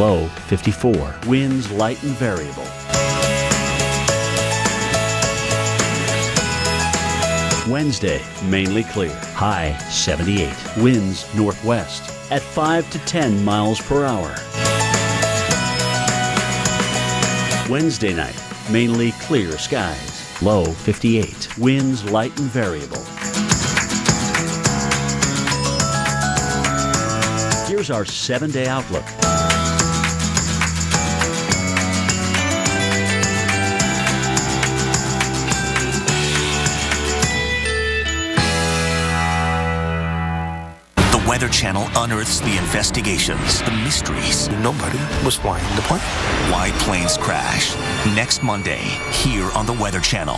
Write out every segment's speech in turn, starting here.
low 54. Winds light and variable. Wednesday, mainly clear. High 78. Winds northwest at 5 to 10 miles per hour. Wednesday night, mainly clear skies. Low 58. Winds light and variable. Here's our 7-day outlook. The Weather Channel unearths the investigations, the mysteries. Nobody was flying the plane. Why planes crash. Next Monday, here on the Weather Channel.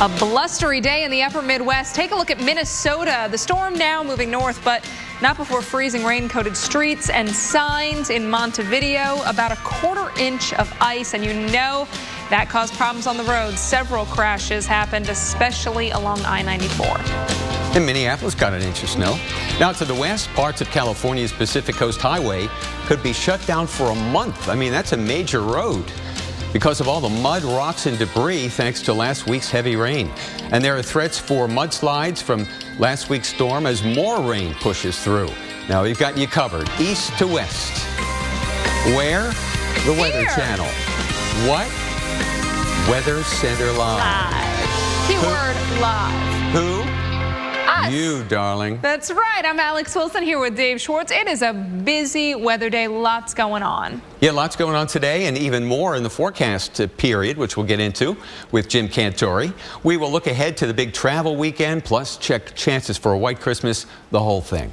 A blustery day in the upper Midwest. Take a look at Minnesota. The storm now moving north, but not before freezing rain-coated streets and signs in Montevideo. About a quarter-inch of ice, and you know that caused problems on the roads. Several crashes happened, especially along I-94. And Minneapolis got an inch of snow. Now to the west, parts of California's Pacific Coast Highway could be shut down for a month. I mean, that's a major road because of all the mud, rocks, and debris thanks to last week's heavy rain. And there are threats for mudslides from last week's storm as more rain pushes through. Now we've got you covered, east to west. Where? The Weather Channel. What? Weather Center Live. Keyword live. Who? Us. You, darling. That's right. I'm Alex Wilson here with Dave Schwartz. It is a busy weather day. Lots going on. Yeah, lots going on today and even more in the forecast period, which we'll get into with Jim Cantore. We will look ahead to the big travel weekend, plus check chances for a white Christmas, the whole thing.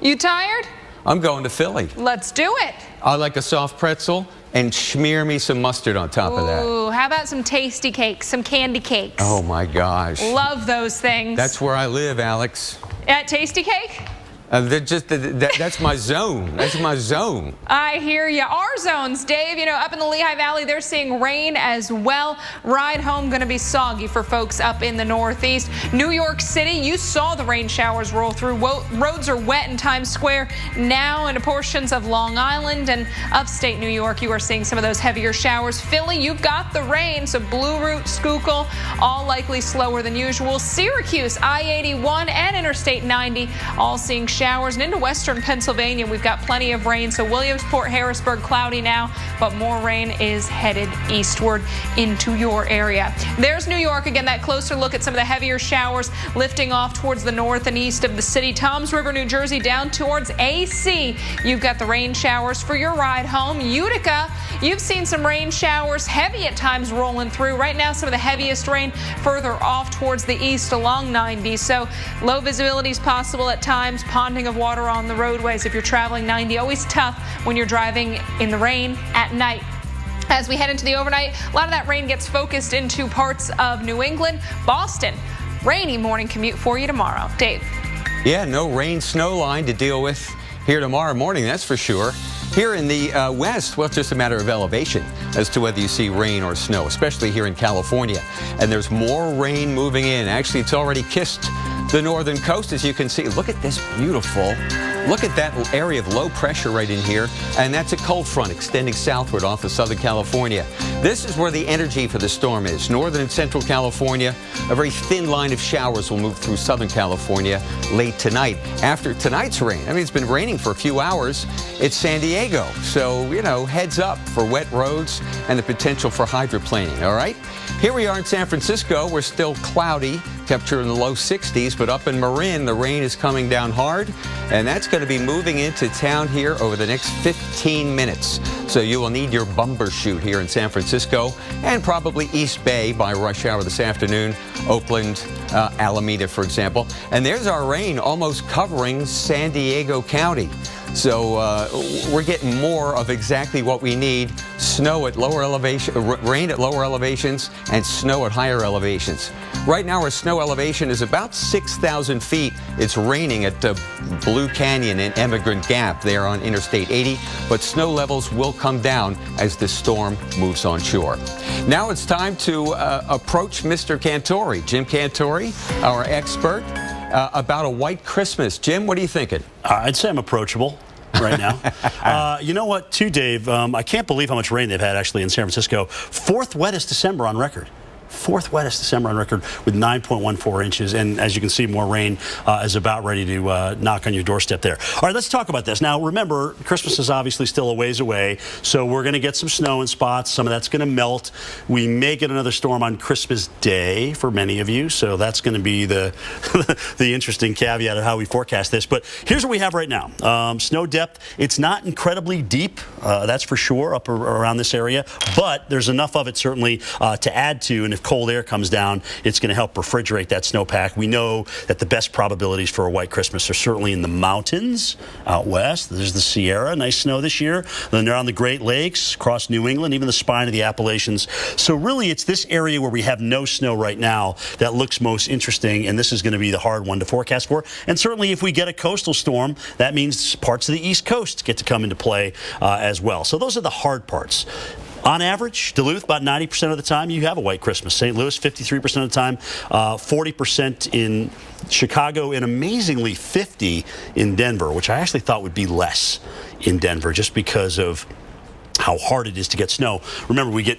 You tired? I'm going to Philly. Let's do it. I like a soft pretzel and smear me some mustard on top of that. Ooh, how about some tasty cakes, some candy cakes? Oh my gosh. Love those things. That's where I live, Alex. At Tasty Cake? That's my zone. That's my zone. I hear you. Our zones, Dave, you know, up in the Lehigh Valley, they're seeing rain as well. Ride home going to be soggy for folks up in the Northeast. New York City, you saw the rain showers roll through. Roads are wet in Times Square now, and portions of Long Island and upstate New York, you are seeing some of those heavier showers. Philly, you've got the rain, so Blue Route, Schuylkill, all likely slower than usual. Syracuse, I-81 and Interstate 90, all seeing showers, and into western Pennsylvania, we've got plenty of rain. So Williamsport, Harrisburg, cloudy now, but more rain is headed eastward into your area. There's New York again, that closer look at some of the heavier showers lifting off towards the north and east of the city. Toms River, New Jersey, down towards AC. You've got the rain showers for your ride home. Utica, you've seen some rain showers, heavy at times rolling through. Right now, some of the heaviest rain further off towards the east along 90. So low visibility is possible at times. Ponding of water on the roadways if you're traveling 90. Always tough when you're driving in the rain at night. As we head into the overnight, a lot of that rain gets focused into parts of New England. Boston, rainy morning commute for you tomorrow. Dave. Yeah, no rain snow line to deal with here tomorrow morning, that's for sure. Here in the west, well, it's just a matter of elevation as to whether you see rain or snow, especially here in California. And there's more rain moving in. Actually, it's already kissed the northern coast, as you can see. Look at this beautiful, look at that area of low pressure right in here. And that's a cold front extending southward off of Southern California. This is where the energy for the storm is. Northern and Central California, a very thin line of showers will move through Southern California late tonight. After tonight's rain, I mean, it's been raining for a few hours. It's San Diego. So, you know, heads up for wet roads and the potential for hydroplaning, all right? Here we are in San Francisco. We're still cloudy, temperature in the low 60s, but up in Marin, the rain is coming down hard, and that's going to be moving into town here over the next 15 minutes. So you will need your bumbershoot here in San Francisco and probably East Bay by rush hour this afternoon, Oakland, Alameda, for example. And there's our rain almost covering San Diego County. So we're getting more of exactly what we need. Snow at lower elevation, rain at lower elevations, and snow at higher elevations. Right now, our snow elevation is about 6,000 feet. It's raining at Blue Canyon and Emigrant Gap there on Interstate 80, but snow levels will come down as the storm moves on shore. Now it's time to approach Mr. Cantore, Jim Cantore, our expert. about a white Christmas. Jim, what are you thinking? I'd say I'm approachable right now. You know what, too, Dave? I can't believe how much rain they've had, actually, in San Francisco. Fourth wettest December on record. Fourth wettest December on record with 9.14 inches. And as you can see, more rain is about ready to knock on your doorstep there. All right, let's talk about this. Now, remember, Christmas is obviously still a ways away, so we're going to get some snow in spots. Some of that's going to melt. We may get another storm on Christmas Day for many of you, so that's going to be the the interesting caveat of how we forecast this. But here's what we have right now. Snow depth, it's not incredibly deep, that's for sure, up around this area, but there's enough of it certainly to add to, and if cold air comes down, it's going to help refrigerate that snowpack. We know that the best probabilities for a white Christmas are certainly in the mountains out west. There's the Sierra, nice snow this year. Then they're on the Great Lakes, across New England, even the spine of the Appalachians. So really, it's this area where we have no snow right now that looks most interesting, and this is going to be the hard one to forecast for. And certainly, if we get a coastal storm, that means parts of the East Coast get to come into play as well. So those are the hard parts. On average, Duluth, about 90% of the time, you have a white Christmas. St. Louis, 53% of the time, 40% in Chicago, and amazingly 50% in Denver, which I actually thought would be less in Denver just because of how hard it is to get snow. Remember, we get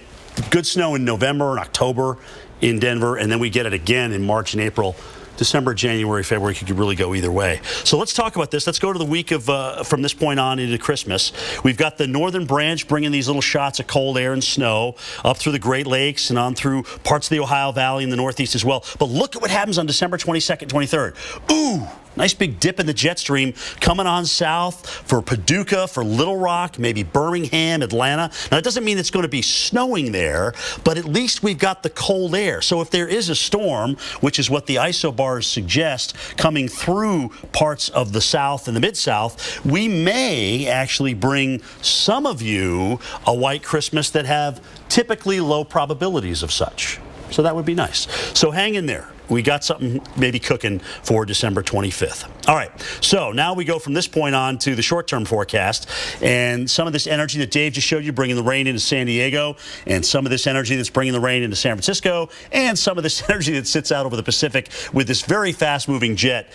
good snow in November and October in Denver, and then we get it again in March and April. December, January, February could really go either way. So let's talk about this. Let's go to the week of from this point on into Christmas. We've got the northern branch bringing these little shots of cold air and snow up through the Great Lakes and on through parts of the Ohio Valley and the Northeast as well. But look at what happens on December 22nd, 23rd. Ooh! Nice big dip in the jet stream coming on south for Paducah, for Little Rock, maybe Birmingham, Atlanta. Now, it doesn't mean it's going to be snowing there, but at least we've got the cold air. So if there is a storm, which is what the isobars suggest, coming through parts of the South and the Mid-South, we may actually bring some of you a white Christmas that have typically low probabilities of such. So that would be nice. So hang in there. We got something maybe cooking for December 25th. All right, so now we go from this point on to the short-term forecast, and some of this energy that Dave just showed you bringing the rain into San Diego, and some of this energy that's bringing the rain into San Francisco, and some of this energy that sits out over the Pacific with this very fast-moving jet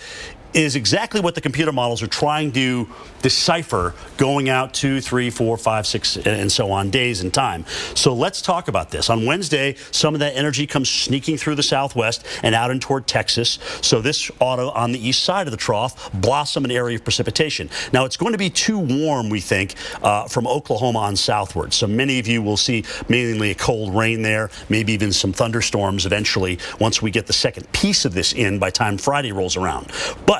is exactly what the computer models are trying to decipher going out 2, 3, 4, 5, 6, and so on days and time. So let's talk about this. On Wednesday, some of that energy comes sneaking through the southwest and out and toward Texas. So this ought to, on the east side of the trough, blossom an area of precipitation. Now, it's going to be too warm, we think, from Oklahoma on southward. So many of you will see mainly a cold rain there, maybe even some thunderstorms eventually once we get the second piece of this in by time Friday rolls around. But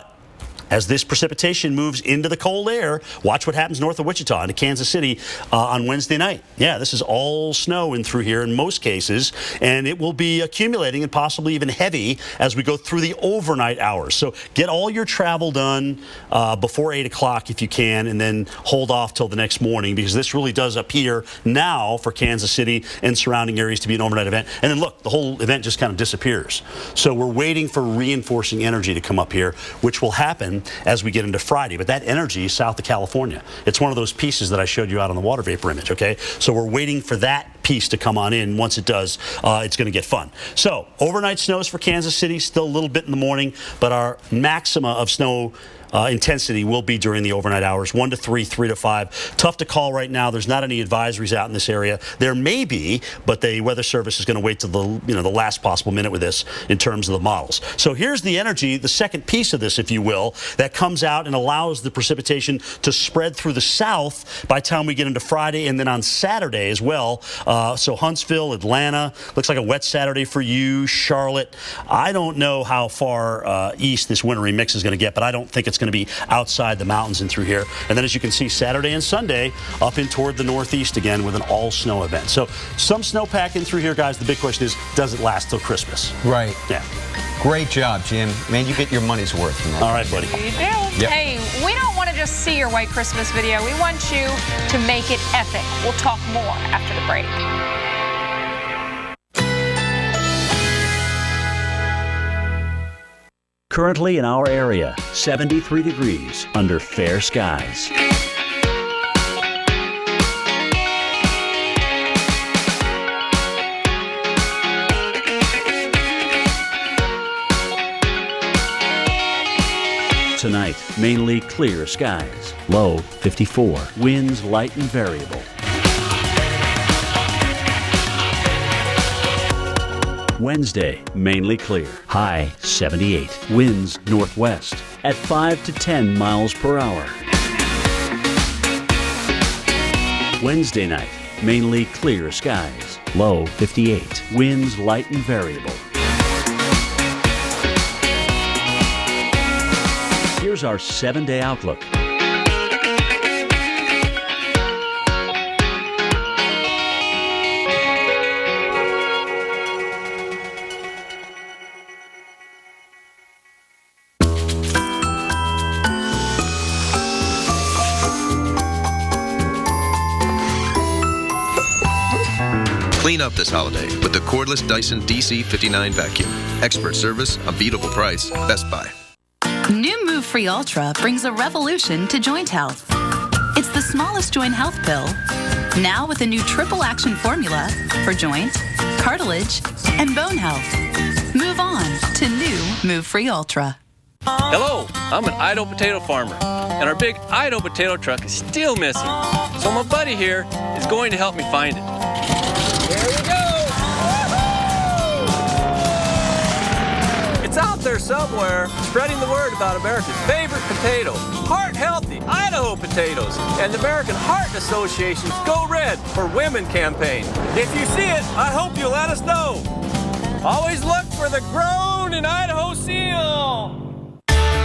as this precipitation moves into the cold air, watch what happens north of Wichita into Kansas City on Wednesday night. Yeah, this is all snow in through here in most cases, and it will be accumulating and possibly even heavy as we go through the overnight hours. So get all your travel done before 8 o'clock if you can, and then hold off till the next morning, because this really does appear now for Kansas City and surrounding areas to be an overnight event. And then look, the whole event just kind of disappears. So we're waiting for reinforcing energy to come up here, which will happen as we get into Friday. But that energy is south of California. It's one of those pieces that I showed you out on the water vapor image, okay? So we're waiting for that piece to come on in. Once it does, it's going to get fun. So overnight snows for Kansas City, still a little bit in the morning, but our maxima of snow intensity will be during the overnight hours, 1 to 3, 3 to 5. Tough to call right now. There's not any advisories out in this area. There may be, but the Weather Service is going to wait till the last possible minute with this in terms of the models. So here's the energy, the second piece of this, if you will, that comes out and allows the precipitation to spread through the south by the time we get into Friday and then on Saturday as well. So Huntsville, Atlanta, looks like a wet Saturday for you. Charlotte. I don't know how far east this wintry mix is going to get, but I don't think it's going to be outside the mountains and through here. And then as you can see, Saturday and Sunday up in toward the northeast again with an all snow event. So some snowpack in through here, guys. The big question is, does it last till Christmas? Right. Yeah. Great job, Jim. Man, you get your money's worth from that. All right, buddy. You do. Yep. Hey, we don't want to just see your white Christmas video. We want you to make it epic. We'll talk more after the break. Currently in our area, 73 degrees under fair skies. Tonight, mainly clear skies. Low 54. Winds light and variable. Wednesday, mainly clear. High 78. Winds northwest at 5 to 10 miles per hour. Wednesday night, mainly clear skies. Low 58. Winds light and variable. Here's our 7-day outlook. Clean up this holiday with the cordless Dyson DC59 vacuum. Expert service, unbeatable price, Best Buy. New Move Free Ultra brings a revolution to joint health. It's the smallest joint health pill, now with a new triple action formula for joint, cartilage, and bone health. Move on to new Move Free Ultra. Hello, I'm an Idaho potato farmer, and our big Idaho potato truck is still missing. So my buddy here is going to help me find it. Here we go! It's out there somewhere, spreading the word about America's favorite potato, heart-healthy Idaho potatoes, and the American Heart Association's Go Red for Women campaign. If you see it, I hope you'll let us know. Always look for the Grown in Idaho seal.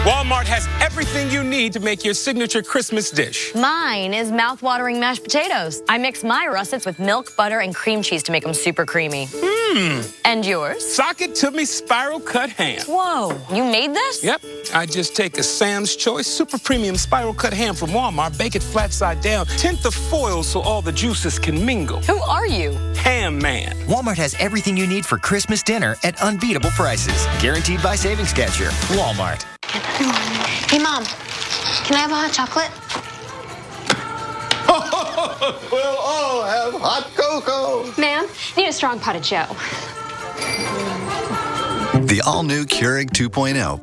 Walmart has everything you need to make your signature Christmas dish. Mine is mouth-watering mashed potatoes. I mix my russets with milk, butter, and cream cheese to make them super creamy. And yours? Sock it to me spiral cut ham. Whoa, you made this? Yep, I just take a Sam's Choice super premium spiral cut ham from Walmart, bake it flat side down, tint the foil so all the juices can mingle. Who are you? Ham Man. Walmart has everything you need for Christmas dinner at unbeatable prices. Guaranteed by Savings Catcher. Walmart. Hey, Mom, can I have a hot chocolate? We'll all have hot cocoa. Ma'am, need a strong pot of Joe. The all-new Keurig 2.0.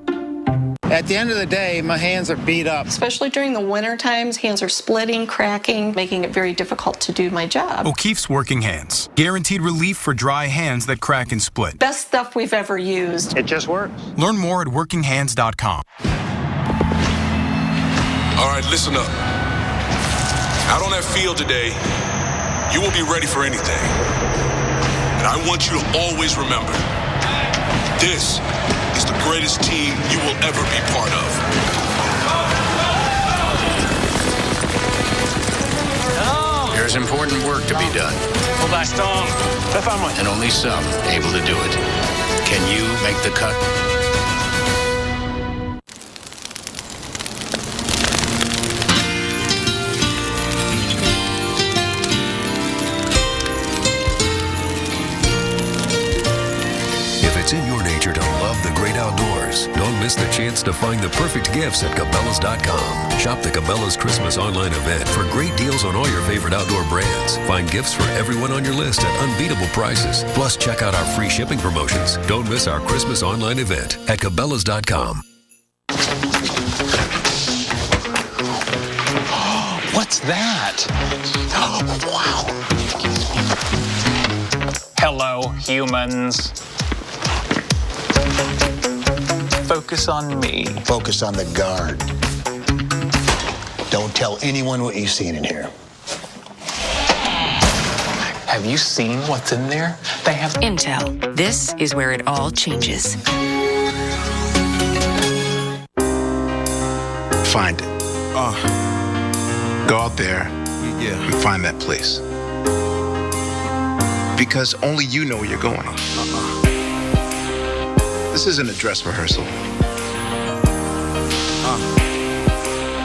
At the end of the day, my hands are beat up. Especially during the winter times, hands are splitting, cracking, making it very difficult to do my job. O'Keeffe's Working Hands. Guaranteed relief for dry hands that crack and split. Best stuff we've ever used. It just works. Learn more at workinghands.com. All right, listen up. Out on that field today, you will be ready for anything. And I want you to always remember, this is the greatest team you will ever be part of. There's important work to be done. And only some able to do it. Can you make the cut? It's in your nature to love the great outdoors. Don't miss the chance to find the perfect gifts at Cabela's.com. Shop the Cabela's Christmas online event for great deals on all your favorite outdoor brands. Find gifts for everyone on your list at unbeatable prices. Plus, check out our free shipping promotions. Don't miss our Christmas online event at Cabela's.com. What's that? Oh, wow. Hello, humans. Focus on me. Focus on the guard. Don't tell anyone what you've seen in here. Have you seen what's in there? They have Intel. This is where it all changes. Find it. Go out there and find that place. Because only you know where you're going. This isn't a dress rehearsal.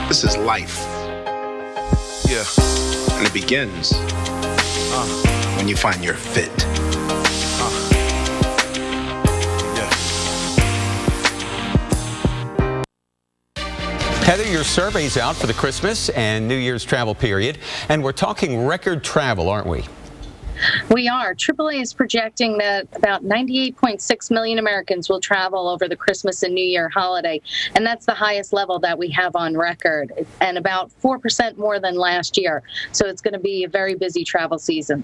This is life. Yeah. And it begins when you find your fit. Heather, your survey's out for the Christmas and New Year's travel period, and we're talking record travel, aren't we? We are. AAA is projecting that about 98.6 million Americans will travel over the Christmas and New Year holiday, and that's the highest level that we have on record, and about 4% more than last year. So it's going to be a very busy travel season.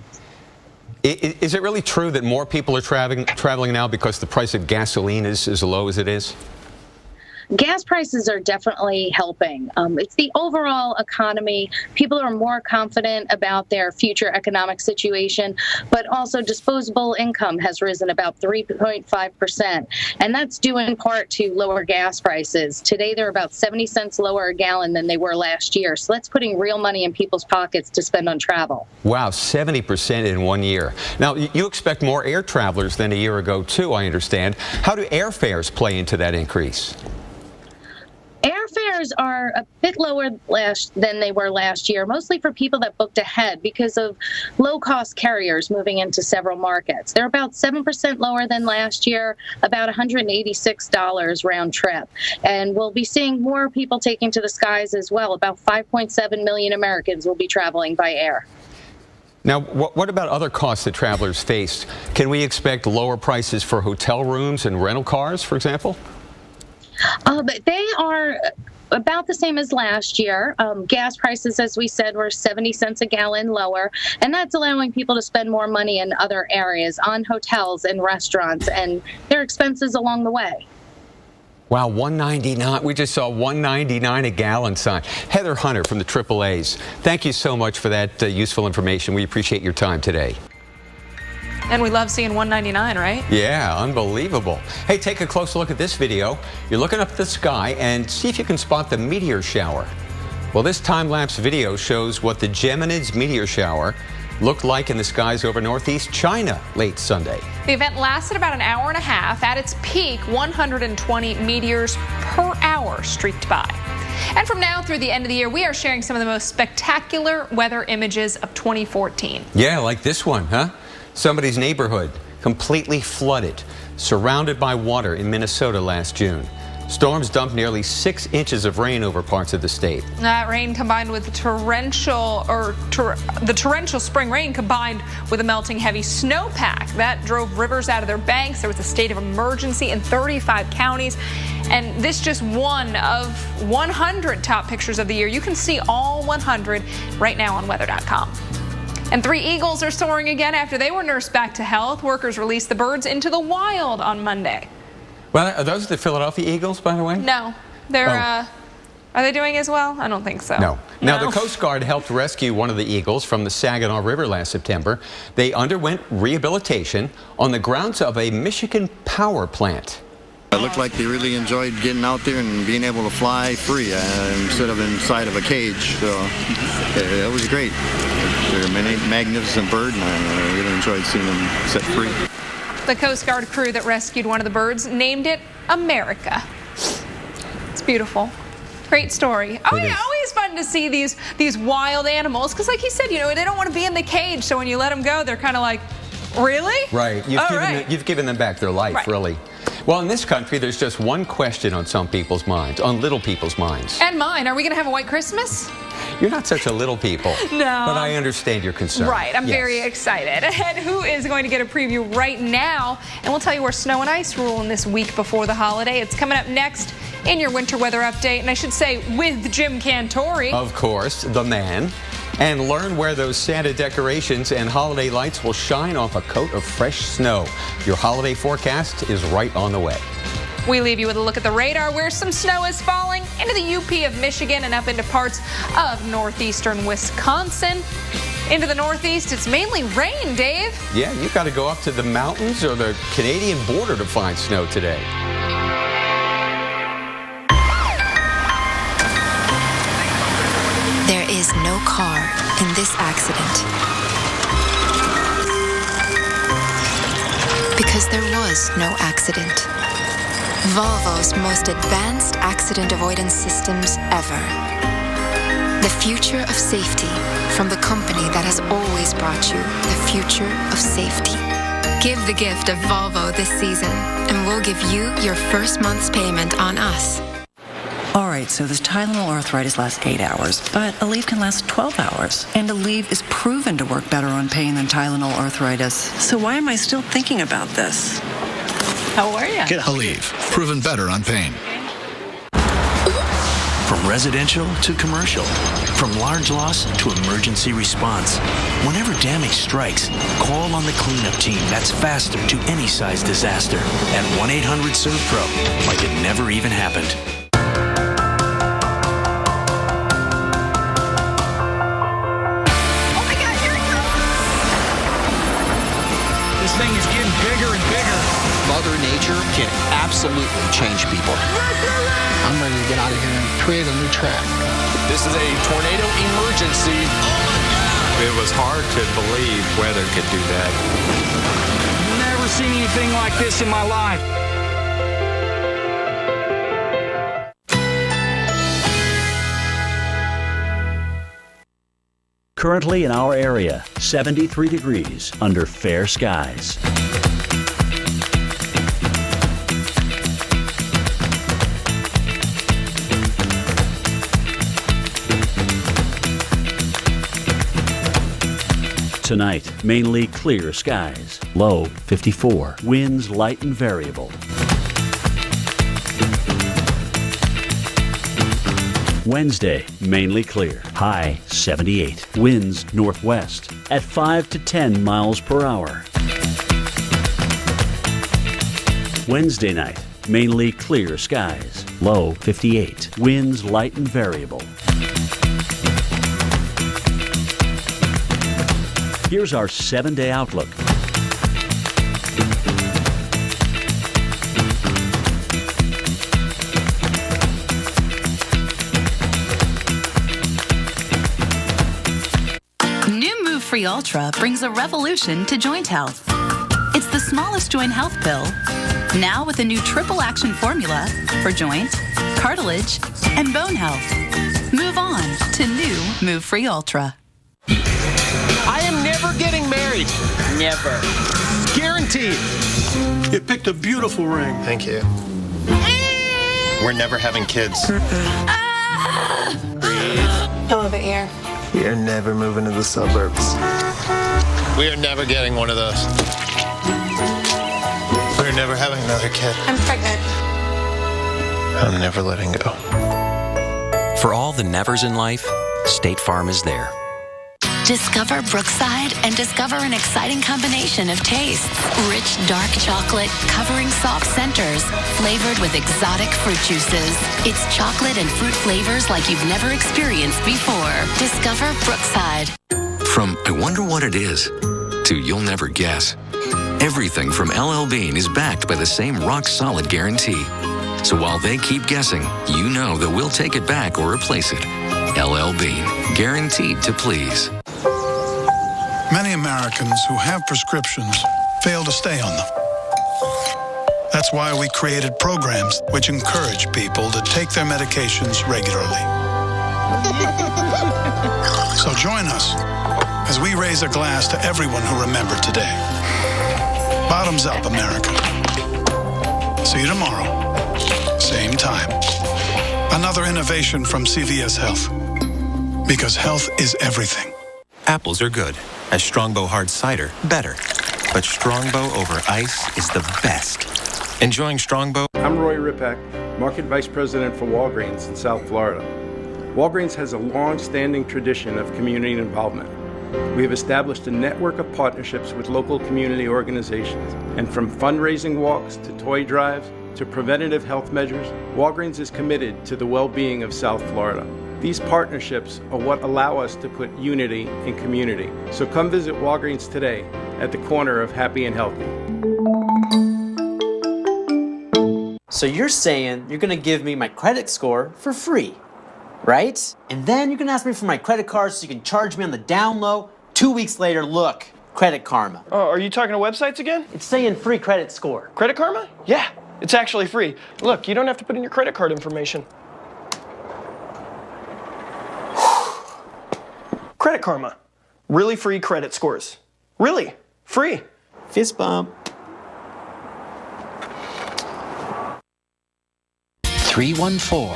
Is it really true that more people are traveling now because the price of gasoline is as low as it is? Gas prices are definitely helping. It's the overall economy. People are more confident about their future economic situation, but also disposable income has risen about 3.5%. And that's due in part to lower gas prices. Today, they're about 70 cents lower a gallon than they were last year. So that's putting real money in people's pockets to spend on travel. Wow, 70% in 1 year. Now, you expect more air travelers than a year ago, too, I understand. How do airfares play into that increase? Airfares are a bit lower than they were last year, mostly for people that booked ahead because of low-cost carriers moving into several markets. They're about 7% lower than last year, about $186 round trip. And we'll be seeing more people taking to the skies as well. About 5.7 million Americans will be traveling by air. Now, what about other costs that travelers face? Can we expect lower prices for hotel rooms and rental cars, for example? But they are about the same as last year. Gas prices, as we said, were 70 cents a gallon lower, and that's allowing people to spend more money in other areas, on hotels and restaurants, and their expenses along the way. Wow, $1.99. We just saw $1.99 a gallon sign. Heather Hunter from the AAAs. Thank you so much for that useful information. We appreciate your time today. And we love seeing $1.99, right? Yeah, unbelievable. Hey, take a close look at this video. You're looking up at the sky and see if you can spot the meteor shower. Well, this time-lapse video shows what the Geminids meteor shower looked like in the skies over northeast China late Sunday. The event lasted about an hour and a half. At its peak, 120 meteors per hour streaked by. And from now through the end of the year, we are sharing some of the most spectacular weather images of 2014. Yeah, like this one, huh? Somebody's neighborhood completely flooded, surrounded by water in Minnesota last June. Storms dumped nearly 6 inches of rain over parts of the state. That rain combined with the torrential spring rain combined with a melting heavy snowpack that drove rivers out of their banks. There was a state of emergency in 35 counties. And this just one of 100 top pictures of the year. You can see all 100 right now on weather.com. And 3 eagles are soaring again after they were nursed back to health. Workers released the birds into the wild on Monday. Well, are those the Philadelphia Eagles, by the way? No. They're, are they doing as well? I don't think so. No. Now, the Coast Guard helped rescue one of the eagles from the Saginaw River last September. They underwent rehabilitation on the grounds of a Michigan power plant. It looked like they really enjoyed getting out there and being able to fly free instead of inside of a cage. So it was great. They're a magnificent bird, and I really enjoyed seeing them set free. The Coast Guard crew that rescued one of the birds named it America. It's beautiful. Great story. Oh, yeah, always fun to see these wild animals because, like you said, you know, they don't want to be in the cage. So when you let them go, they're kind of like, really? Right. You've given them back their life, really. Well, in this country, there's just one question on some people's minds, on little people's minds. And mine. Are we going to have a white Christmas? You're not such a little people. No. But I understand your concern. Right. I'm very excited. And who is going to get a preview right now? And we'll tell you where snow and ice rule in this week before the holiday. It's coming up next in your winter weather update. And I should say with Jim Cantore. Of course, the man. And learn where those Santa decorations and holiday lights will shine off a coat of fresh snow. Your holiday forecast is right on the way. We leave you with a look at the radar where some snow is falling into the UP of Michigan and up into parts of northeastern Wisconsin. Into the northeast, it's mainly rain, Dave. Yeah, you've got to go up to the mountains or the Canadian border to find snow today. There is no car in this accident. Because there was no accident. Volvo's most advanced accident avoidance systems ever. The future of safety from the company that has always brought you the future of safety. Give the gift of Volvo this season, and we'll give you your first month's payment on us. All right, so this Tylenol arthritis lasts 8 hours, but Aleve can last 12 hours. And Aleve is proven to work better on pain than Tylenol arthritis. So why am I still thinking about this? How are you? Get Aleve, proven better on pain. From residential to commercial, from large loss to emergency response. Whenever damage strikes, call on the cleanup team that's faster to any size disaster at 1-800-SERVE-PRO, like it never even happened. This thing is getting bigger and bigger. Mother Nature can absolutely change people. I'm ready to get out of here and create a new track. This is a tornado emergency. It was hard to believe weather could do that. Never seen anything like this in my life. Currently in our area, 73 degrees under fair skies. Tonight, mainly clear skies. Low 54. Winds light and variable. Wednesday, mainly clear. High 78. Winds northwest at 5 to 10 miles per hour. Wednesday night, mainly clear skies. Low 58. Winds light and variable. Here's our 7-day outlook. New Move Free Ultra brings a revolution to joint health. It's the smallest joint health pill, now with a new triple action formula for joint, cartilage, and bone health. Move on to new Move Free Ultra. I am never getting married. Never. Guaranteed. You picked a beautiful ring. Thank you. We're never having kids. Breathe. Pillow of the ear. We are never moving to the suburbs. We are never getting one of those. We're never having another kid. I'm pregnant. I'm never letting go. For all the nevers in life, State Farm is there. Discover Brookside and discover an exciting combination of tastes. Rich dark chocolate covering soft centers, flavored with exotic fruit juices. It's chocolate and fruit flavors like you've never experienced before. Discover Brookside. From I wonder what it is to you'll never guess. Everything from LL Bean is backed by the same rock-solid guarantee. So while they keep guessing, you know that we'll take it back or replace it. LL Bean, guaranteed to please. Many Americans who have prescriptions fail to stay on them. That's why we created programs which encourage people to take their medications regularly. So join us as we raise a glass to everyone who remembered today. Bottoms up, America. See you tomorrow. Same time. Another innovation from CVS Health. Because health is everything. Apples are good. As Strongbow Hard Cider, better. But Strongbow over ice is the best. Enjoying Strongbow? I'm Roy Ripak, Market Vice President for Walgreens in South Florida. Walgreens has a long-standing tradition of community involvement. We have established a network of partnerships with local community organizations. And from fundraising walks to toy drives to preventative health measures, Walgreens is committed to the well-being of South Florida. These partnerships are what allow us to put unity in community. So come visit Walgreens today at the corner of Happy and Healthy. So you're saying you're gonna give me my credit score for free, right? And then you're gonna ask me for my credit card so you can charge me on the down low. 2 weeks later, look, Credit Karma. Oh, are you talking to websites again? It's saying free credit score. Credit Karma? Yeah, it's actually free. Look, you don't have to put in your credit card information. Credit Karma. Really free credit scores. Really free. Fist bump. 314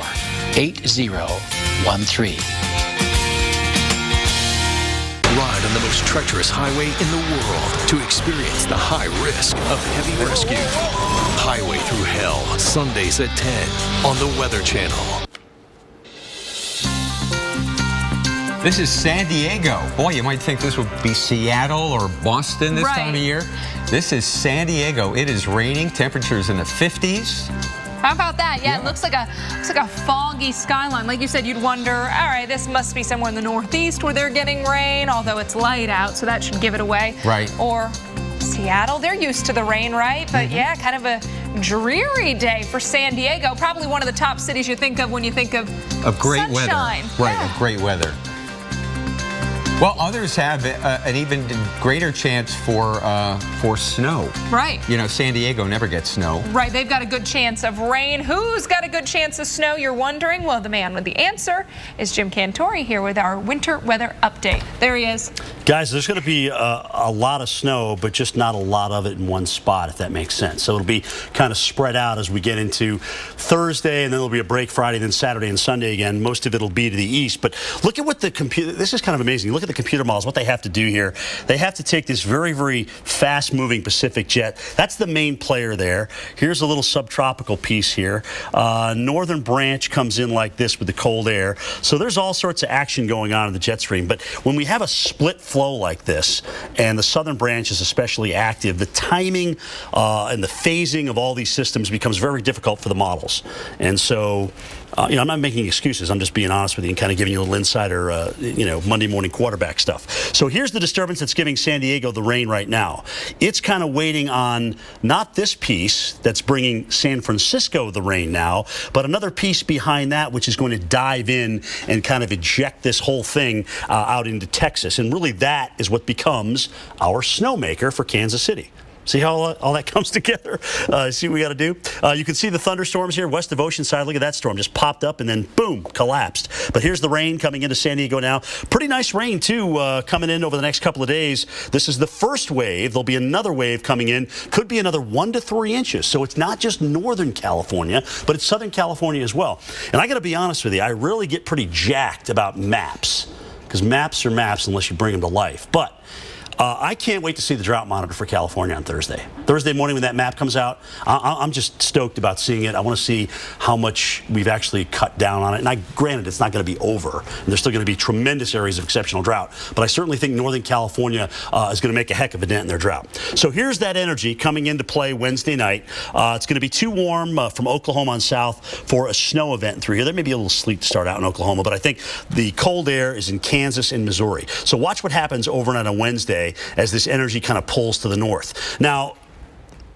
8013. Ride on the most treacherous highway in the world to experience the high risk of heavy rescue. Highway Through Hell, Sundays at 10 on the Weather Channel. This is San Diego. Boy, you might think this would be Seattle or Boston this time of year. This is San Diego. It is raining. Temperatures in the 50s. How about that? Yeah, it looks like a foggy skyline. Like you said, you'd wonder, all right, this must be somewhere in the Northeast where they're getting rain, although it's light out, so that should give it away. Right. Or Seattle, they're used to the rain, right? But yeah, kind of a dreary day for San Diego. Probably one of the top cities you think of when you think of great sunshine. Weather. Right, of great weather. Well, others have an even greater chance for snow. Right. You know, San Diego never gets snow. Right, they've got a good chance of rain. Who's got a good chance of snow, you're wondering? Well, the man with the answer is Jim Cantori here with our winter weather update. There he is. Guys, there's going to be a lot of snow, but just not a lot of it in one spot, if that makes sense. So it'll be kind of spread out as we get into Thursday, and then there'll be a break Friday, then Saturday and Sunday again. Most of it will be to the east. But look at what the computer, this is kind of amazing. Look at the computer models, what they have to do here. They have to take this very, very fast-moving Pacific jet. That's the main player there. Here's a little subtropical piece here. Northern branch comes in like this with the cold air. So there's all sorts of action going on in the jet stream. But when we have a split flow like this, and the southern branch is especially active, the timing and the phasing of all these systems becomes very difficult for the models. And so, you know, I'm not making excuses. I'm just being honest with you and kind of giving you a little insider, you know, Monday morning quarterback stuff. So here's the disturbance that's giving San Diego the rain right now. It's kind of waiting on not this piece that's bringing San Francisco the rain now, but another piece behind that which is going to dive in and kind of eject this whole thing out into Texas. And really that is what becomes our snowmaker for Kansas City. See how all that comes together? See what we got to do? You can see the thunderstorms here west of Oceanside. Look at that storm. Just popped up and then, boom, collapsed. But here's the rain coming into San Diego now. Pretty nice rain, too, coming in over the next couple of days. This is the first wave. There'll be another wave coming in. Could be another 1 to 3 inches. So it's not just Northern California, but it's Southern California as well. And I got to be honest with you, I really get pretty jacked about maps, because maps are maps unless you bring them to life. But I can't wait to see the drought monitor for California on Thursday. Thursday morning when that map comes out, I'm just stoked about seeing it. I want to see how much we've actually cut down on it. And granted, it's not going to be over. And there's still going to be tremendous areas of exceptional drought. But I certainly think Northern California is going to make a heck of a dent in their drought. So here's that energy coming into play Wednesday night. It's going to be too warm from Oklahoma on south for a snow event through here. There may be a little sleet to start out in Oklahoma, but I think the cold air is in Kansas and Missouri. So watch what happens overnight on Wednesday as this energy kind of pulls to the north. Now,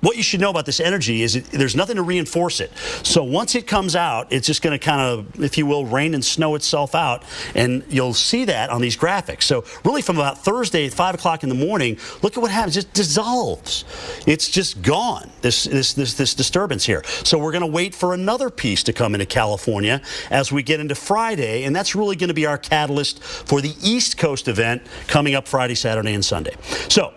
what you should know about this energy is there's nothing to reinforce it. So once it comes out, it's just going to kind of, if you will, rain and snow itself out. And you'll see that on these graphics. So really from about Thursday at 5 o'clock in the morning, look at what happens. It dissolves. It's just gone, this disturbance here. So we're going to wait for another piece to come into California as we get into Friday. And that's really going to be our catalyst for the East Coast event coming up Friday, Saturday, and Sunday. So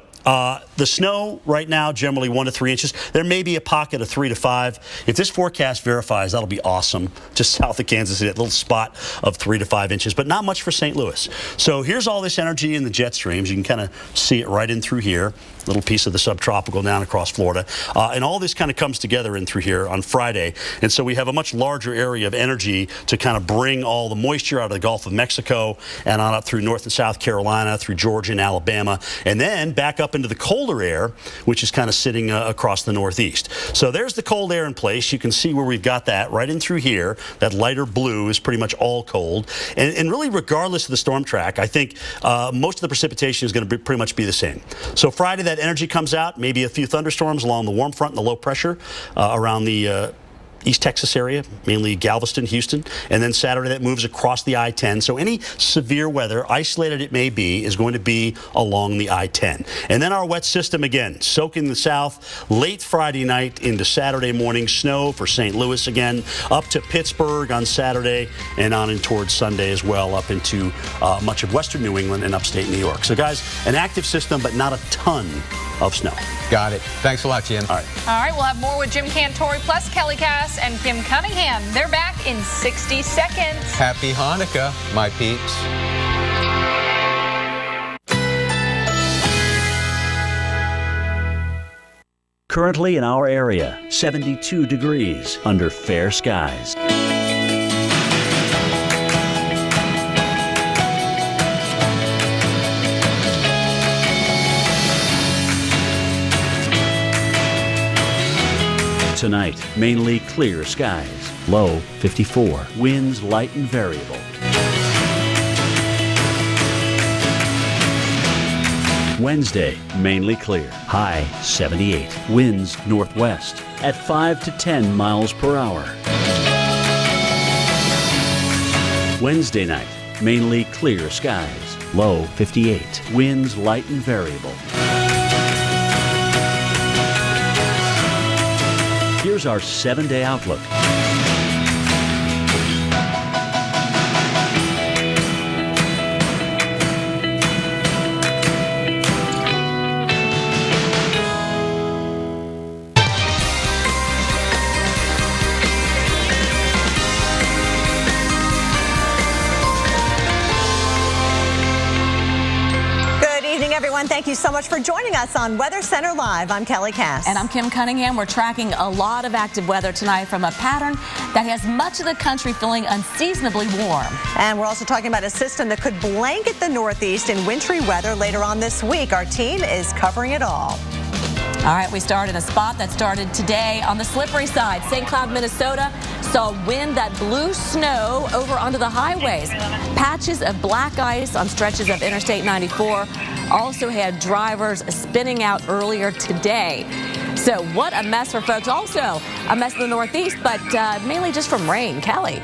the snow right now, generally 1 to 3 inches. There may be a pocket of 3 to 5. If this forecast verifies, that'll be awesome. Just south of Kansas City, a little spot of 3 to 5 inches, but not much for St. Louis. So here's all this energy in the jet streams. You can kind of see it right in through here. Little piece of the subtropical down across Florida. And all this kind of comes together in through here on Friday. And so we have a much larger area of energy to kind of bring all the moisture out of the Gulf of Mexico and on up through North and South Carolina, through Georgia and Alabama, and then back up into the colder air, which is kind of sitting across the Northeast. So there's the cold air in place. You can see where we've got that right in through here. That lighter blue is pretty much all cold. And really, regardless of the storm track, I think most of the precipitation is going to pretty much be the same. So Friday, that energy comes out, maybe a few thunderstorms along the warm front and the low pressure around the East Texas area, mainly Galveston, Houston, and then Saturday that moves across the I-10. So any severe weather, isolated it may be, is going to be along the I-10. And then our wet system again, soaking the south late Friday night into Saturday morning. Snow for St. Louis again, up to Pittsburgh on Saturday and on in towards Sunday as well, up into much of western New England and upstate New York. So guys, an active system, but not a ton of snow. Got it. Thanks a lot, Jim. All right. All right, we'll have more with Jim Cantori plus Kelly Cass and Kim Cunningham. They're back in 60 seconds. Happy Hanukkah, my peeps. Currently in our area, 72 degrees under fair skies. Tonight, mainly clear skies. Low 54. Winds light and variable. Wednesday, mainly clear. High 78. Winds northwest at 5 to 10 miles per hour. Wednesday night, mainly clear skies. Low 58. Winds light and variable. Here's our 7-day outlook. Thank you so much for joining us on Weather Center Live. I'm Kelly Cass. And I'm Kim Cunningham. We're tracking a lot of active weather tonight from a pattern that has much of the country feeling unseasonably warm. And we're also talking about a system that could blanket the Northeast in wintry weather later on this week. Our team is covering it all. All right, we start in a spot that started today on the slippery side. St. Cloud, Minnesota saw wind that blew snow over onto the highways. Patches of black ice on stretches of Interstate 94 also had drivers spinning out earlier today. So what a mess for folks. Also a mess in the Northeast, but mainly just from rain. Kelly.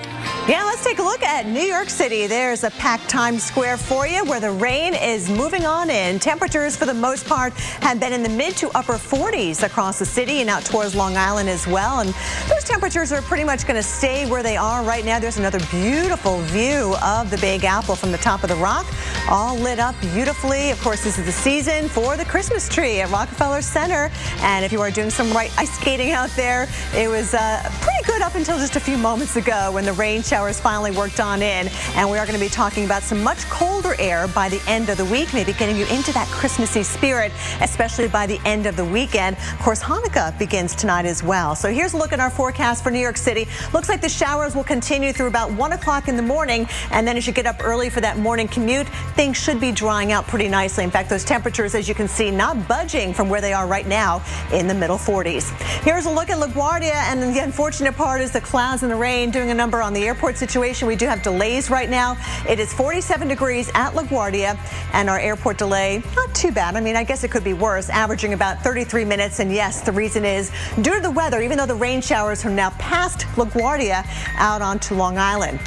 Yeah, let's take a look at New York City. There's a packed Times Square for you where the rain is moving on in. Temperatures for the most part have been in the mid to upper 40s across the city and out towards Long Island as well. And those temperatures are pretty much going to stay where they are right now. There's another beautiful view of the Big Apple from the top of the rock, all lit up beautifully. Of course, this is the season for the Christmas tree at Rockefeller Center. And if you are doing some ice skating out there, it was pretty good up until just a few moments ago when the rain showers finally worked on in. And we are going to be talking about some much colder air by the end of the week, maybe getting you into that Christmassy spirit, especially by the end of the weekend. Of course, Hanukkah begins tonight as well. So here's a look at our forecast for New York City. Looks like the showers will continue through about 1 o'clock in the morning. And then as you get up early for that morning commute, things should be drying out pretty nicely. In fact, those temperatures, as you can see, not budging from where they are right now in the middle 40s. Here's a look at LaGuardia, and the unfortunate part is the clouds and the rain doing a number on the airport situation. We do have delays right now. It is 47 degrees at LaGuardia, and our airport delay, not too bad. I mean, I guess it could be worse, averaging about 33 minutes. And yes, the reason is due to the weather, even though the rain showers are now past LaGuardia out onto Long Island.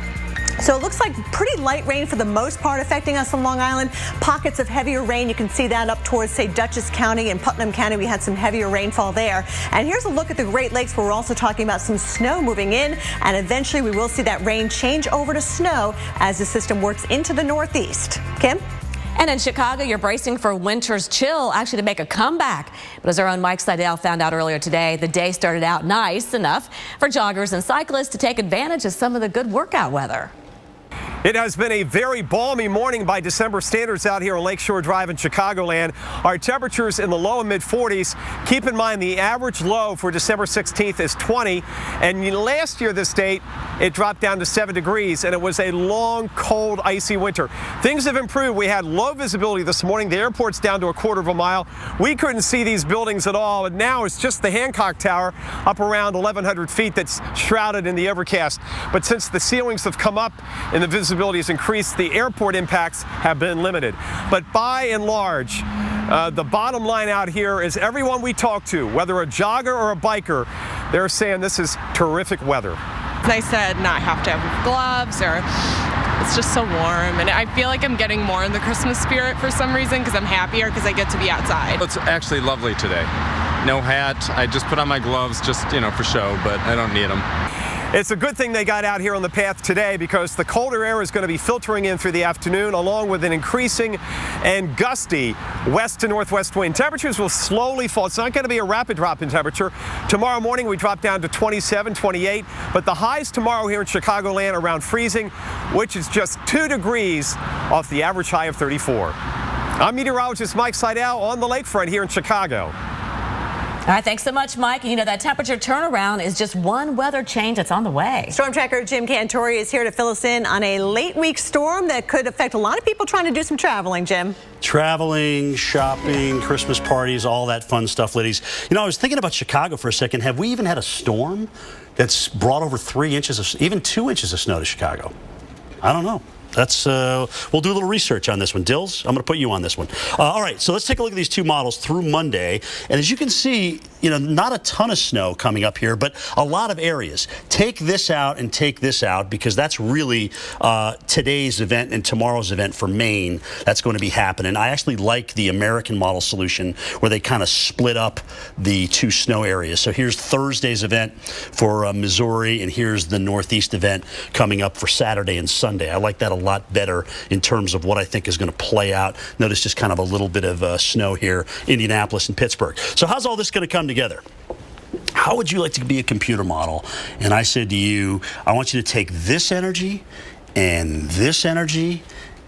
So it looks like pretty light rain for the most part affecting us on Long Island. Pockets of heavier rain. You can see that up towards, say, Dutchess County and Putnam County. We had some heavier rainfall there. And here's a look at the Great Lakes where we're also talking about some snow moving in. And eventually we will see that rain change over to snow as the system works into the Northeast. Kim? And in Chicago, you're bracing for winter's chill actually to make a comeback. But as our own Mike Seidel found out earlier today, the day started out nice enough for joggers and cyclists to take advantage of some of the good workout weather. It has been a very balmy morning by December standards out here on Lakeshore Drive in Chicagoland. Our temperatures in the low and mid 40s. Keep in mind the average low for December 16th is 20. And last year this date, it dropped down to 7 degrees, and it was a long, cold, icy winter. Things have improved. We had low visibility this morning. The airport's down to a quarter of a mile. We couldn't see these buildings at all, and now it's just the Hancock Tower up around 1,100 feet that's shrouded in the overcast. But since the ceilings have come up and the visibility has increased, the airport impacts have been limited. But by and large, the bottom line out here is everyone we talk to, whether a jogger or a biker, they're saying this is terrific weather. I said not have to have gloves, or it's just so warm, and I feel like I'm getting more in the Christmas spirit for some reason because I'm happier because I get to be outside. It's actually lovely today. No hat. I just put on my gloves just, for show, but I don't need them. It's a good thing they got out here on the path today because the colder air is going to be filtering in through the afternoon along with an increasing and gusty west to northwest wind. Temperatures will slowly fall. It's not going to be a rapid drop in temperature. Tomorrow morning we drop down to 27, 28, but the highs tomorrow here in Chicagoland around freezing, which is just 2 degrees off the average high of 34. I'm meteorologist Mike Seidel on the lakefront here in Chicago. All right, thanks so much, Mike. You know, that temperature turnaround is just one weather change that's on the way. Storm tracker Jim Cantori is here to fill us in on a late week storm that could affect a lot of people trying to do some traveling, Jim. Traveling, shopping, Christmas parties, all that fun stuff, ladies. You know, I was thinking about Chicago for a second. Have we even had a storm that's brought over 3 inches of, even 2 inches of snow to Chicago? I don't know. That's we'll do a little research on this one. Dills, I'm going to put you on this one. All right, so let's take a look at these two models through Monday. And as you can see, you know, not a ton of snow coming up here, but a lot of areas. Take this out and take this out because that's really today's event and tomorrow's event for Maine. That's going to be happening. I actually like the American model solution where they kind of split up the two snow areas. So here's Thursday's event for Missouri, and here's the Northeast event coming up for Saturday and Sunday. I like that a lot better in terms of what I think is going to play out. Notice just kind of a little bit of snow here, Indianapolis and Pittsburgh. So how's all this going to come together? How would you like to be a computer model? And I said to you, I want you to take this energy and this energy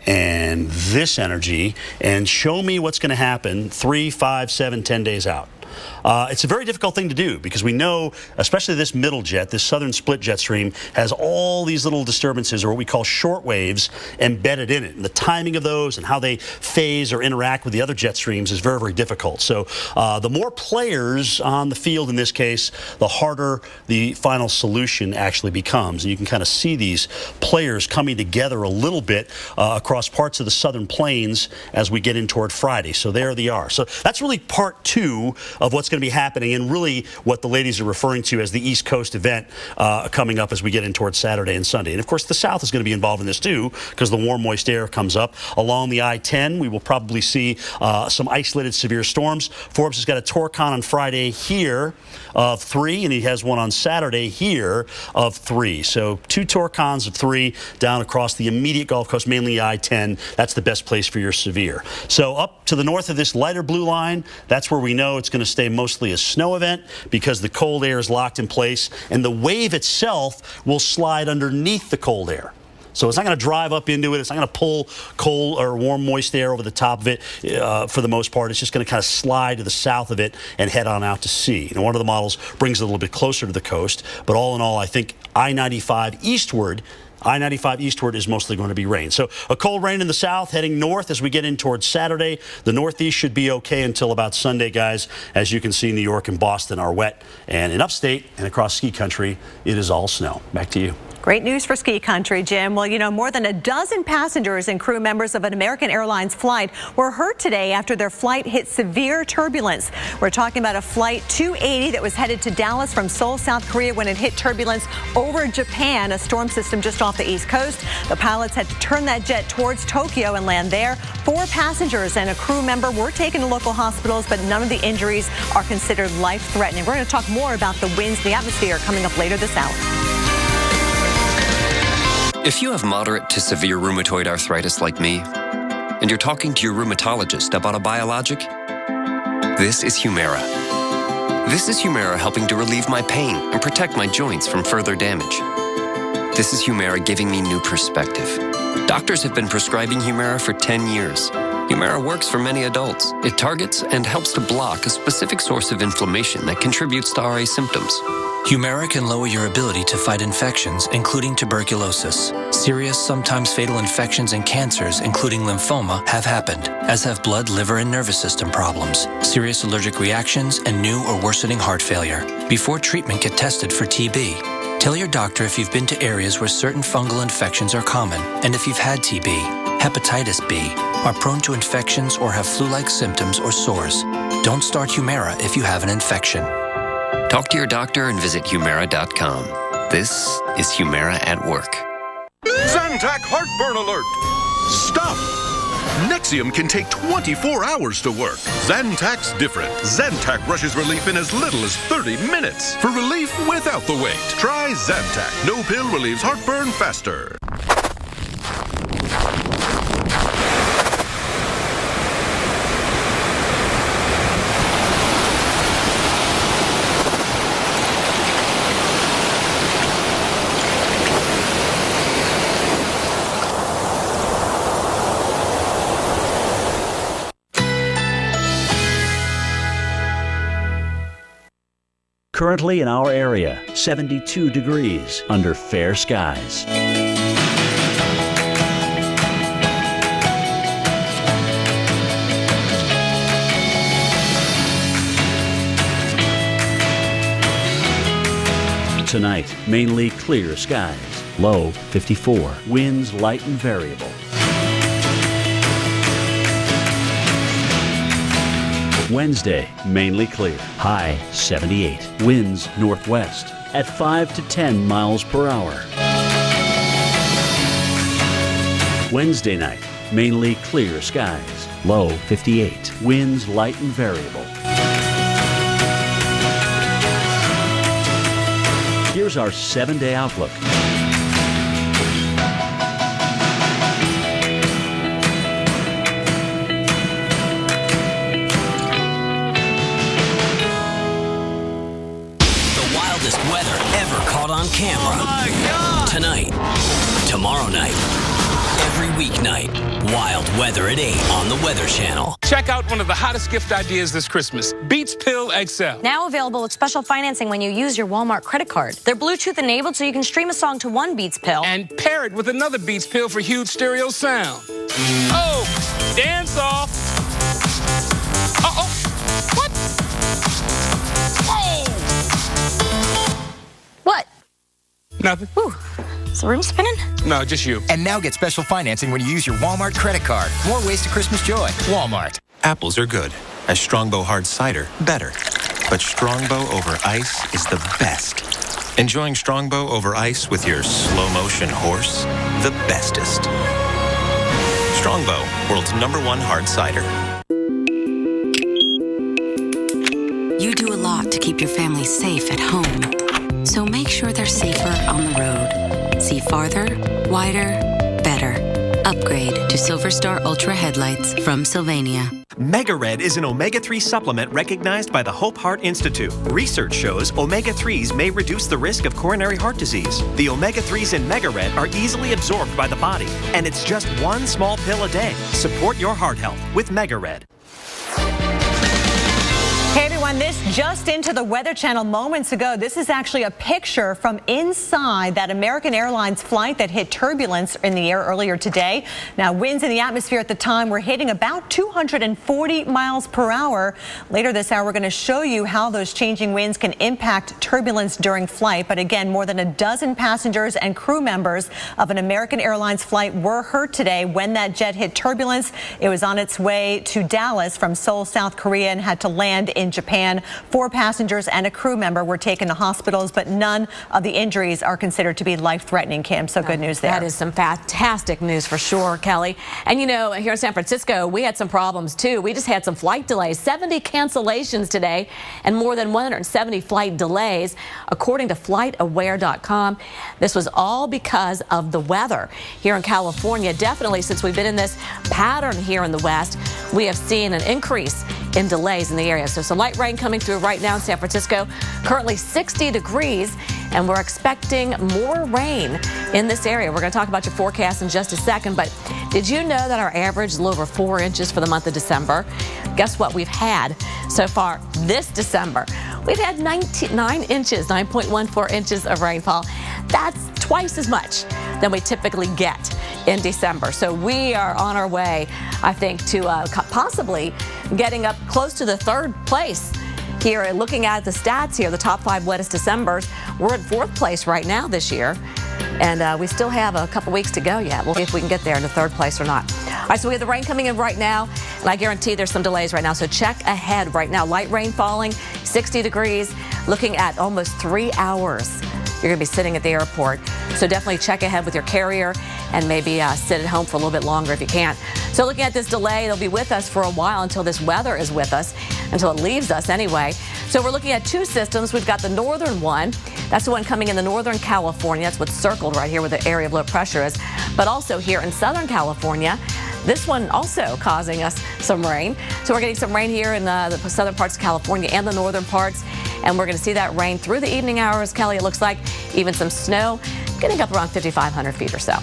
and this energy and show me what's going to happen 3, 5, 7, 10 days out. It's a very difficult thing to do because we know, especially this middle jet, this southern split jet stream, has all these little disturbances, or what we call short waves, embedded in it. And the timing of those and how they phase or interact with the other jet streams is very, very difficult. So the more players on the field in this case, the harder the final solution actually becomes. And you can kind of see these players coming together a little bit across parts of the southern plains as we get in toward Friday. So there they are. So that's really part 2 of what's going to be happening, and really what the ladies are referring to as the East Coast event coming up as we get in towards Saturday and Sunday. And of course the South is going to be involved in this too because the warm moist air comes up along the I-10. We will probably see some isolated severe storms. Forbes has got a Torcon on Friday here of 3, and he has one on Saturday here of 3. So 2 Torcons of 3 down across the immediate Gulf Coast, mainly I-10. That's the best place for your severe. So up to the north of this lighter blue line, that's where we know it's going to stay mostly a snow event because the cold air is locked in place, and the wave itself will slide underneath the cold air. So it's not going to drive up into it. It's not going to pull cold or warm, moist air over the top of it for the most part. It's just going to kind of slide to the south of it and head on out to sea. And one of the models brings it a little bit closer to the coast. But all in all, I think I-95 eastward is mostly going to be rain. So a cold rain in the south heading north as we get in towards Saturday. The northeast should be okay until about Sunday, guys. As you can see, New York and Boston are wet. And in upstate and across ski country, it is all snow. Back to you. Great news for ski country, Jim. Well, you know, more than a dozen passengers and crew members of an American Airlines flight were hurt today after their flight hit severe turbulence. We're talking about a flight 280 that was headed to Dallas from Seoul, South Korea when it hit turbulence over Japan, a storm system just off the East Coast. The pilots had to turn that jet towards Tokyo and land there. 4 passengers and a crew member were taken to local hospitals, but none of the injuries are considered life-threatening. We're going to talk more about the winds in the atmosphere coming up later this hour. If you have moderate to severe rheumatoid arthritis like me, and you're talking to your rheumatologist about a biologic, this is Humira. This is Humira helping to relieve my pain and protect my joints from further damage. This is Humira giving me new perspective. Doctors have been prescribing Humira for 10 years. Humira works for many adults. It targets and helps to block a specific source of inflammation that contributes to RA symptoms. Humira can lower your ability to fight infections, including tuberculosis. Serious, sometimes fatal infections and cancers, including lymphoma, have happened, as have blood, liver, and nervous system problems, serious allergic reactions, and new or worsening heart failure. Before treatment, get tested for TB. Tell your doctor if you've been to areas where certain fungal infections are common, and if you've had TB, hepatitis B, are prone to infections, or have flu-like symptoms or sores. Don't start Humira if you have an infection. Talk to your doctor and visit Humira.com. This is Humira at work. Zantac heartburn alert! Stop! Nexium can take 24 hours to work. Zantac's different. Zantac rushes relief in as little as 30 minutes. For relief without the wait, try Zantac. No pill relieves heartburn faster. Currently in our area, 72 degrees under fair skies. Tonight, mainly clear skies. Low 54. Winds light and variable. Wednesday, mainly clear. High 78. Winds northwest at 5 to 10 miles per hour. Wednesday night, mainly clear skies. Low 58. Winds light and variable. Here's our 7-day outlook. On camera. Oh my God. Tonight, tomorrow night, every weeknight. Wild weather at 8 on the Weather Channel. Check out one of the hottest gift ideas this Christmas, Beats Pill XL. Now available with special financing when you use your Walmart credit card. They're Bluetooth enabled so you can stream a song to one Beats Pill. And pair it with another Beats Pill for huge stereo sound. Oh, dance off. Uh-oh. What? Oh. What? Nothing. Ooh, is the room spinning? No, just you. And now get special financing when you use your Walmart credit card. More ways to Christmas joy. Walmart. Apples are good. A Strongbow hard cider, better. But Strongbow over ice is the best. Enjoying Strongbow over ice with your slow-motion horse? The bestest. Strongbow, world's #1 hard cider. You do a lot to keep your family safe at home. So make sure they're safer on the road. See farther, wider, better. Upgrade to Silver Star Ultra headlights from Sylvania. MegaRed is an omega-3 supplement recognized by the Hope Heart Institute. Research shows omega-3s may reduce the risk of coronary heart disease. The omega-3s in MegaRed are easily absorbed by the body, and it's just one small pill a day. Support your heart health with MegaRed. Hey everyone, this just into the Weather Channel moments ago. This is actually a picture from inside that American Airlines flight that hit turbulence in the air earlier today. Now, winds in the atmosphere at the time were hitting about 240 miles per hour. Later this hour, we're going to show you how those changing winds can impact turbulence during flight. But again, more than a dozen passengers and crew members of an American Airlines flight were hurt today when that jet hit turbulence. It was on its way to Dallas from Seoul, South Korea, and had to land in Japan. 4 passengers and a crew member were taken to hospitals, but none of the injuries are considered to be life-threatening, Kim. So good news there. That is some fantastic news for sure, Kelly. And you know, here in San Francisco, we had some problems too. We just had some flight delays, 70 cancellations today, and more than 170 flight delays, according to FlightAware.com. This was all because of the weather here in California. Definitely, since we've been in this pattern here in the West, we have seen an increase in delays in the area. So some light rain coming through right now in San Francisco. Currently 60 degrees, and we're expecting more rain in this area. We're going to talk about your forecast in just a second, but did you know that our average is a little over 4 inches for the month of December? Guess what we've had so far this December? We've had 9 inches, 9.14 inches of rainfall. That's twice as much than we typically get in December. So we are on our way, I think, to possibly getting up close to the 3rd place here. Looking at the stats here, the top 5 wettest Decembers, we're in 4th place right now this year. And we still have a couple weeks to go yet. We'll see if we can get there in the 3rd place or not. All right, so we have the rain coming in right now, and I guarantee there's some delays right now. So check ahead right now. Light rain falling, 60 degrees, looking at almost 3 hours you're going to be sitting at the airport. So definitely check ahead with your carrier and maybe sit at home for a little bit longer if you can't. So looking at this delay, it'll be with us for a while until this weather is with us, until it leaves us anyway. So we're looking at two systems. We've got the northern one. That's the one coming in the northern California. That's what's circled right here where the area of low pressure is. But also here in southern California, this one also causing us some rain. So we're getting some rain here in the southern parts of California and the northern parts. And we're going to see that rain through the evening hours, Kelly, it looks like. Even some snow, getting up around 5,500 feet or so.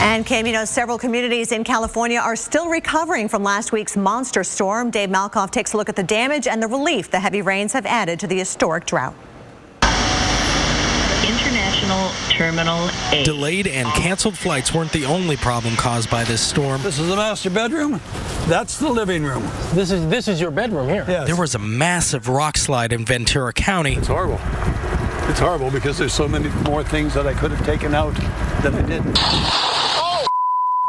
And Kim, you know, several communities in California are still recovering from last week's monster storm. Dave Malkoff takes a look at the damage and the relief the heavy rains have added to the historic drought. International Terminal A. Delayed and canceled flights weren't the only problem caused by this storm. This is the master bedroom. That's the living room. This is your bedroom here. Yes. There was a massive rock slide in Ventura County. It's horrible. It's horrible because there's so many more things that I could have taken out than I didn't.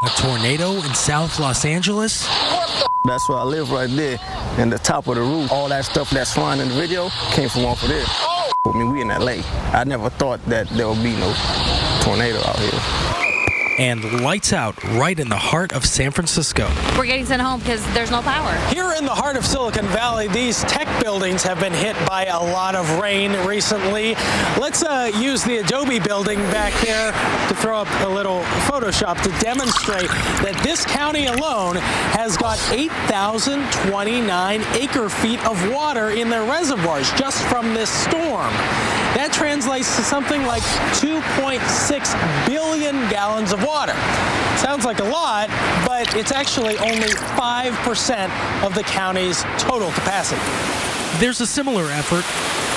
A tornado in South Los Angeles. That's where I live right there, in the top of the roof. All that stuff that's flying in the video came from off of there. I mean, we in LA. I never thought that there would be no tornado out here. And lights out right in the heart of San Francisco. We're getting sent home because there's no power. Here in the heart of Silicon Valley, these tech buildings have been hit by a lot of rain recently. Let's use the Adobe building back there to throw up a little Photoshop to demonstrate that this county alone has got 8,029 acre-feet of water in their reservoirs just from this storm. That translates to something like 2.6 billion gallons of water. Sounds like a lot, but it's actually only 5% of the county's total capacity. There's a similar effort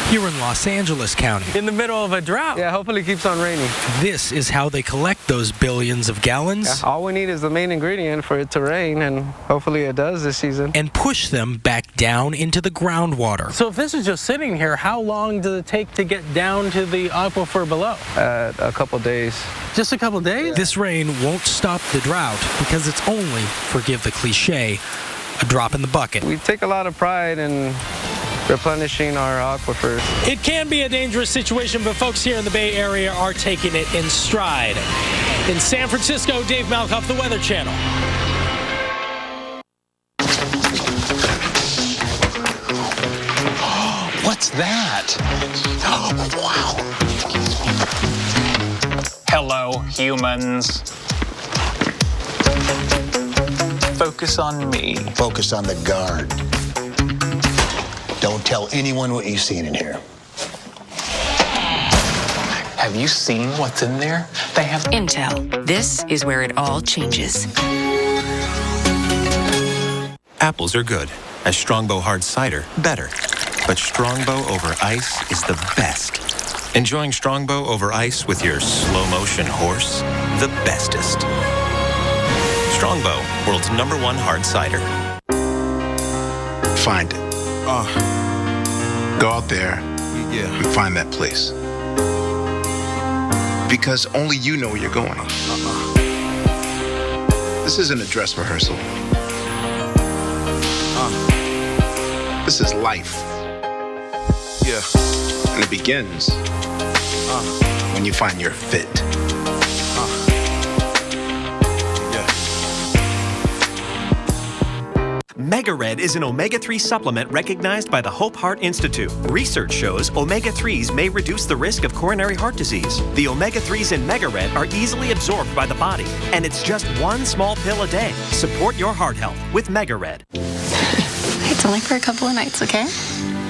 here in Los Angeles County. In the middle of a drought. Yeah, hopefully it keeps on raining. This is how they collect those billions of gallons. Yeah, all we need is the main ingredient for it to rain, and hopefully it does this season. And push them back down into the groundwater. So if this is just sitting here, how long does it take to get down to the aquifer below? A couple days. Just a couple days? This rain won't stop the drought because it's only, forgive the cliche, a drop in the bucket. We take a lot of pride in replenishing our aquifers. It can be a dangerous situation, but folks here in the Bay Area are taking it in stride. In San Francisco, Dave Malkoff, The Weather Channel. What's that? Oh, wow. Hello, humans. Focus on me. Focus on the guard. Don't tell anyone what you've seen in here. Have you seen what's in there? They have Intel. This is where it all changes. Apples are good. As Strongbow hard cider, better. But Strongbow over ice is the best. Enjoying Strongbow over ice with your slow motion horse, the bestest. Strongbow, world's #1 hard cider. Find it. Go out there and find that place. Because only you know where you're going. This isn't a dress rehearsal. This is life. Yeah. And it begins when you find your fit. Mega Red is an omega-3 supplement recognized by the Hope Heart Institute. Research shows omega-3s may reduce the risk of coronary heart disease. The omega-3s in Mega Red are easily absorbed by the body, and it's just one small pill a day. Support your heart health with Mega Red. It's only for a couple of nights, okay?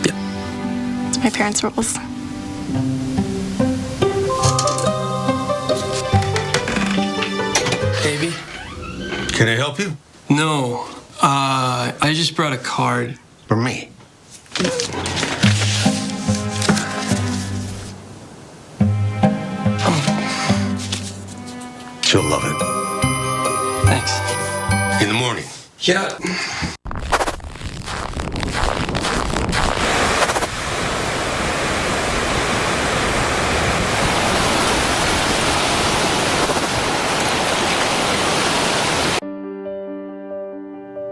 Yeah. It's my parents' rules. Baby? Can I help you? No. I just brought a card. For me? She'll love it. Thanks. In the morning? Yeah.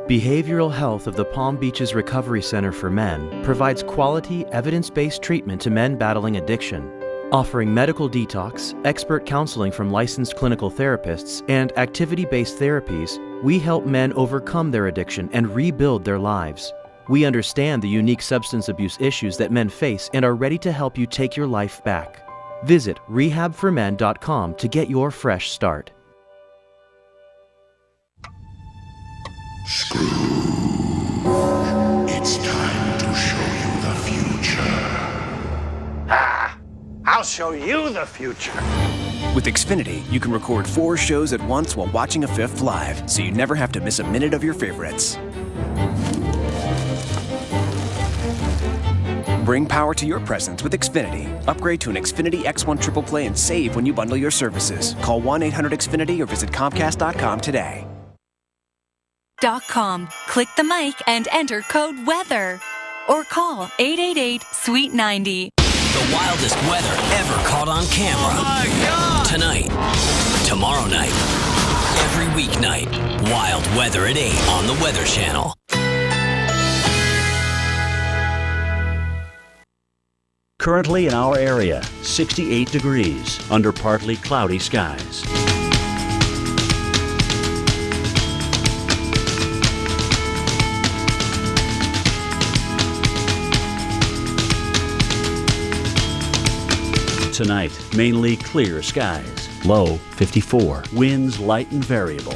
Behavioral Health of the Palm Beaches Recovery Center for Men provides quality, evidence-based treatment to men battling addiction. Offering medical detox, expert counseling from licensed clinical therapists, and activity-based therapies, we help men overcome their addiction and rebuild their lives. We understand the unique substance abuse issues that men face and are ready to help you take your life back. Visit rehabformen.com to get your fresh start. Scrooge, it's time to show you the future. I'll show you the future. With Xfinity, you can record 4 shows at once while watching a 5th live, so you never have to miss a minute of your favorites. Bring power to your presence with Xfinity. Upgrade to an Xfinity X1 Triple Play and save when you bundle your services. Call 1-800-XFINITY or visit Comcast.com today. .com. Click the mic and enter code WEATHER. Or call 888-SWEET-90. The wildest weather ever caught on camera. Oh my God! Tonight, tomorrow night, every weeknight. Wild weather at 8 on the Weather Channel. Currently in our area, 68 degrees under partly cloudy skies. Tonight, mainly clear skies. Low 54. Winds light and variable.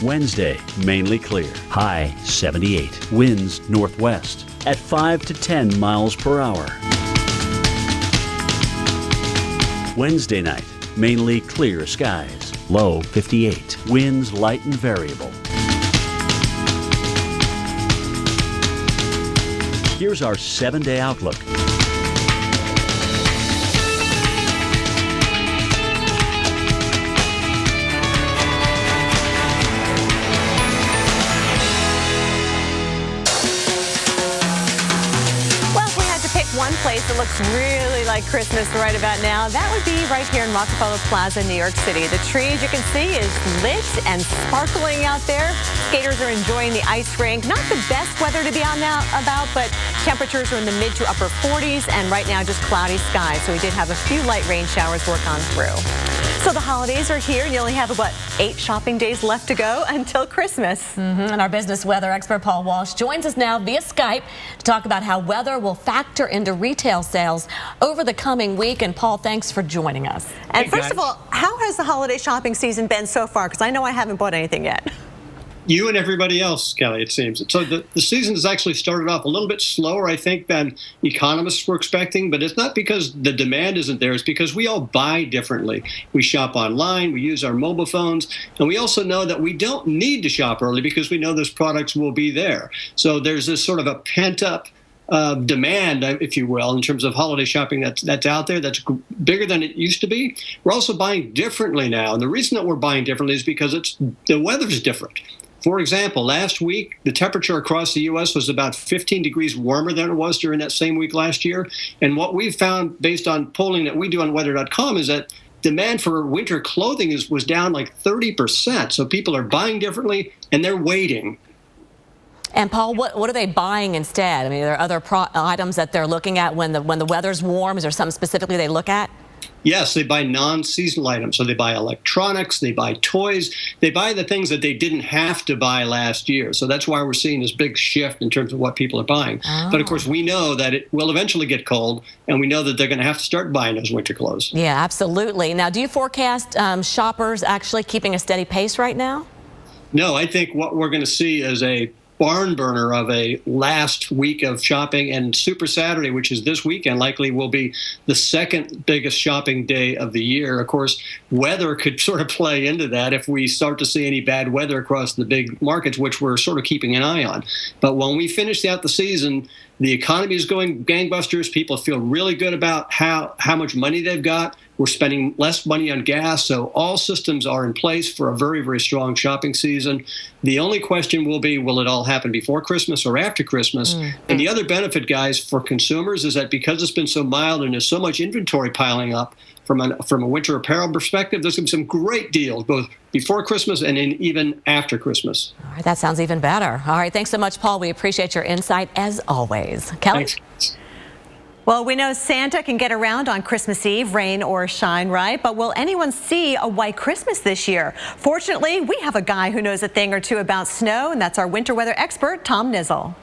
Wednesday, mainly clear. High 78. Winds northwest at 5 to 10 miles per hour. Wednesday night, mainly clear skies. Low 58. Winds light and variable. Here's our 7-day outlook. One place that looks really like Christmas right about now, that would be right here in Rockefeller Plaza, New York City. The tree, as you can see, is lit and sparkling out there. Skaters are enjoying the ice rink. Not the best weather to be out now about, but temperatures are in the mid to upper 40s, and right now just cloudy skies. So we did have a few light rain showers work on through. So the holidays are here, and you only have, 8 shopping days left to go until Christmas. And our business weather expert, Paul Walsh, joins us now via Skype to talk about how weather will factor into retail sales over the coming week. And Paul, thanks for joining us. And first of all, how has the holiday shopping season been so far? Because I know I haven't bought anything yet. You and everybody else, Kelly, it seems. So the season has actually started off a little bit slower, I think, than economists were expecting. But it's not because the demand isn't there. It's because we all buy differently. We shop online. We use our mobile phones. And we also know that we don't need to shop early because we know those products will be there. So there's this sort of a pent-up demand, if you will, in terms of holiday shopping that's out there that's bigger than it used to be. We're also buying differently now. And the reason that we're buying differently is because the weather's different. For example, last week, the temperature across the U.S. was about 15 degrees warmer than it was during that same week last year. And what we've found, based on polling that we do on weather.com, is that demand for winter clothing was down like 30%. So people are buying differently, and they're waiting. And Paul, what are they buying instead? I mean, are there other items that they're looking at when the weather's warm? Is there something specifically they look at? Yes, they buy non-seasonal items. So they buy electronics, they buy toys, they buy the things that they didn't have to buy last year. So that's why we're seeing this big shift in terms of what people are buying. Oh. But of course, we know that it will eventually get cold, and we know that they're going to have to start buying those winter clothes. Yeah, absolutely. Now, do you forecast shoppers actually keeping a steady pace right now? No, I think what we're going to see is a barn burner of a last week of shopping, and Super Saturday, which is this weekend, likely will be the second biggest shopping day of the year. Of course, weather could sort of play into that if we start to see any bad weather across the big markets, which we're sort of keeping an eye on. But when we finish out the season, the economy is going gangbusters. People feel really good about how much money they've got. We're spending less money on gas, so all systems are in place for a very, very strong shopping season. The only question will be, will it all happen before Christmas or after Christmas? And the other benefit, guys, for consumers is that because it's been so mild and there's so much inventory piling up, from a winter apparel perspective, there's going to be some great deals both before Christmas and even after Christmas. All right, that sounds even better. All right, thanks so much, Paul. We appreciate your insight as always. Kelly? Thanks. Well, we know Santa can get around on Christmas Eve, rain or shine, right? But will anyone see a white Christmas this year? Fortunately, we have a guy who knows a thing or two about snow, and that's our winter weather expert, Tom Nizzle.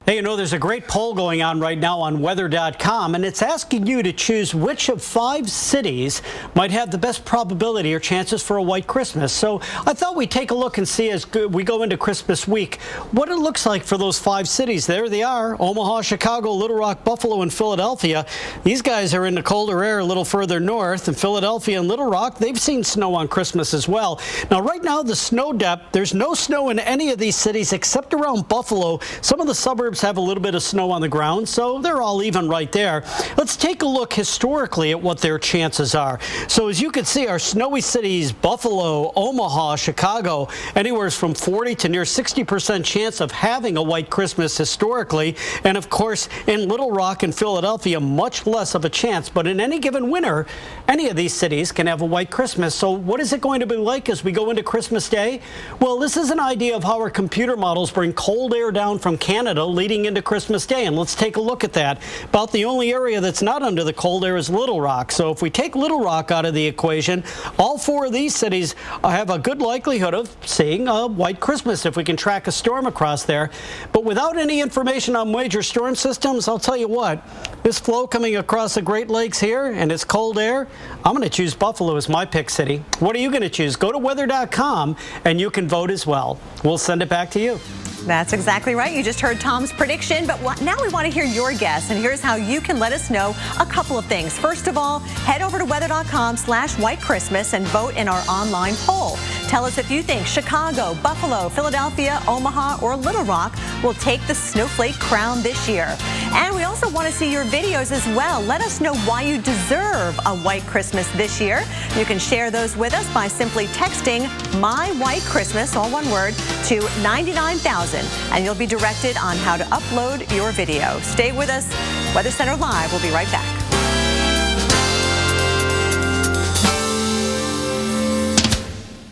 Hey, there's a great poll going on right now on weather.com, and it's asking you to choose which of 5 cities might have the best probability or chances for a white Christmas. So I thought we'd take a look and see as we go into Christmas week what it looks like for those 5 cities. There they are: Omaha, Chicago, Little Rock, Buffalo, and Philadelphia. These guys are in the colder air a little further north, and Philadelphia and Little Rock, they've seen snow on Christmas as well. Now, right now, the snow depth, there's no snow in any of these cities except around Buffalo. Some of the suburbs have a little bit of snow on the ground, so they're all even right there. Let's take a look historically at what their chances are. So as you can see, our snowy cities, Buffalo, Omaha, Chicago, anywhere from 40 to near 60% chance of having a white Christmas historically. And of course, in Little Rock and Philadelphia, much less of a chance. But in any given winter, any of these cities can have a white Christmas. So what is it going to be like as we go into Christmas Day? Well, this is an idea of how our computer models bring cold air down from Canada leading into Christmas Day, and let's take a look at that. About the only area that's not under the cold air is Little Rock. So if we take Little Rock out of the equation, all 4 of these cities have a good likelihood of seeing a white Christmas if we can track a storm across there. But without any information on major storm systems, I'll tell you what, this flow coming across the Great Lakes here and it's cold air, I'm going to choose Buffalo as my pick city. What are you going to choose? Go to weather.com and you can vote as well. We'll send it back to you. That's exactly right. You just heard Tom's prediction, but now we want to hear your guess, and here's how you can let us know a couple of things. First of all, head over to weather.com/White Christmas and vote in our online poll. Tell us if you think Chicago, Buffalo, Philadelphia, Omaha, or Little Rock will take the snowflake crown this year. And we also want to see your videos as well. Let us know why you deserve a white Christmas this year. You can share those with us by simply texting My White Christmas, all one word, to 99,000. And you'll be directed on how to upload your video. Stay with us. Weather Center Live. We'll be right back.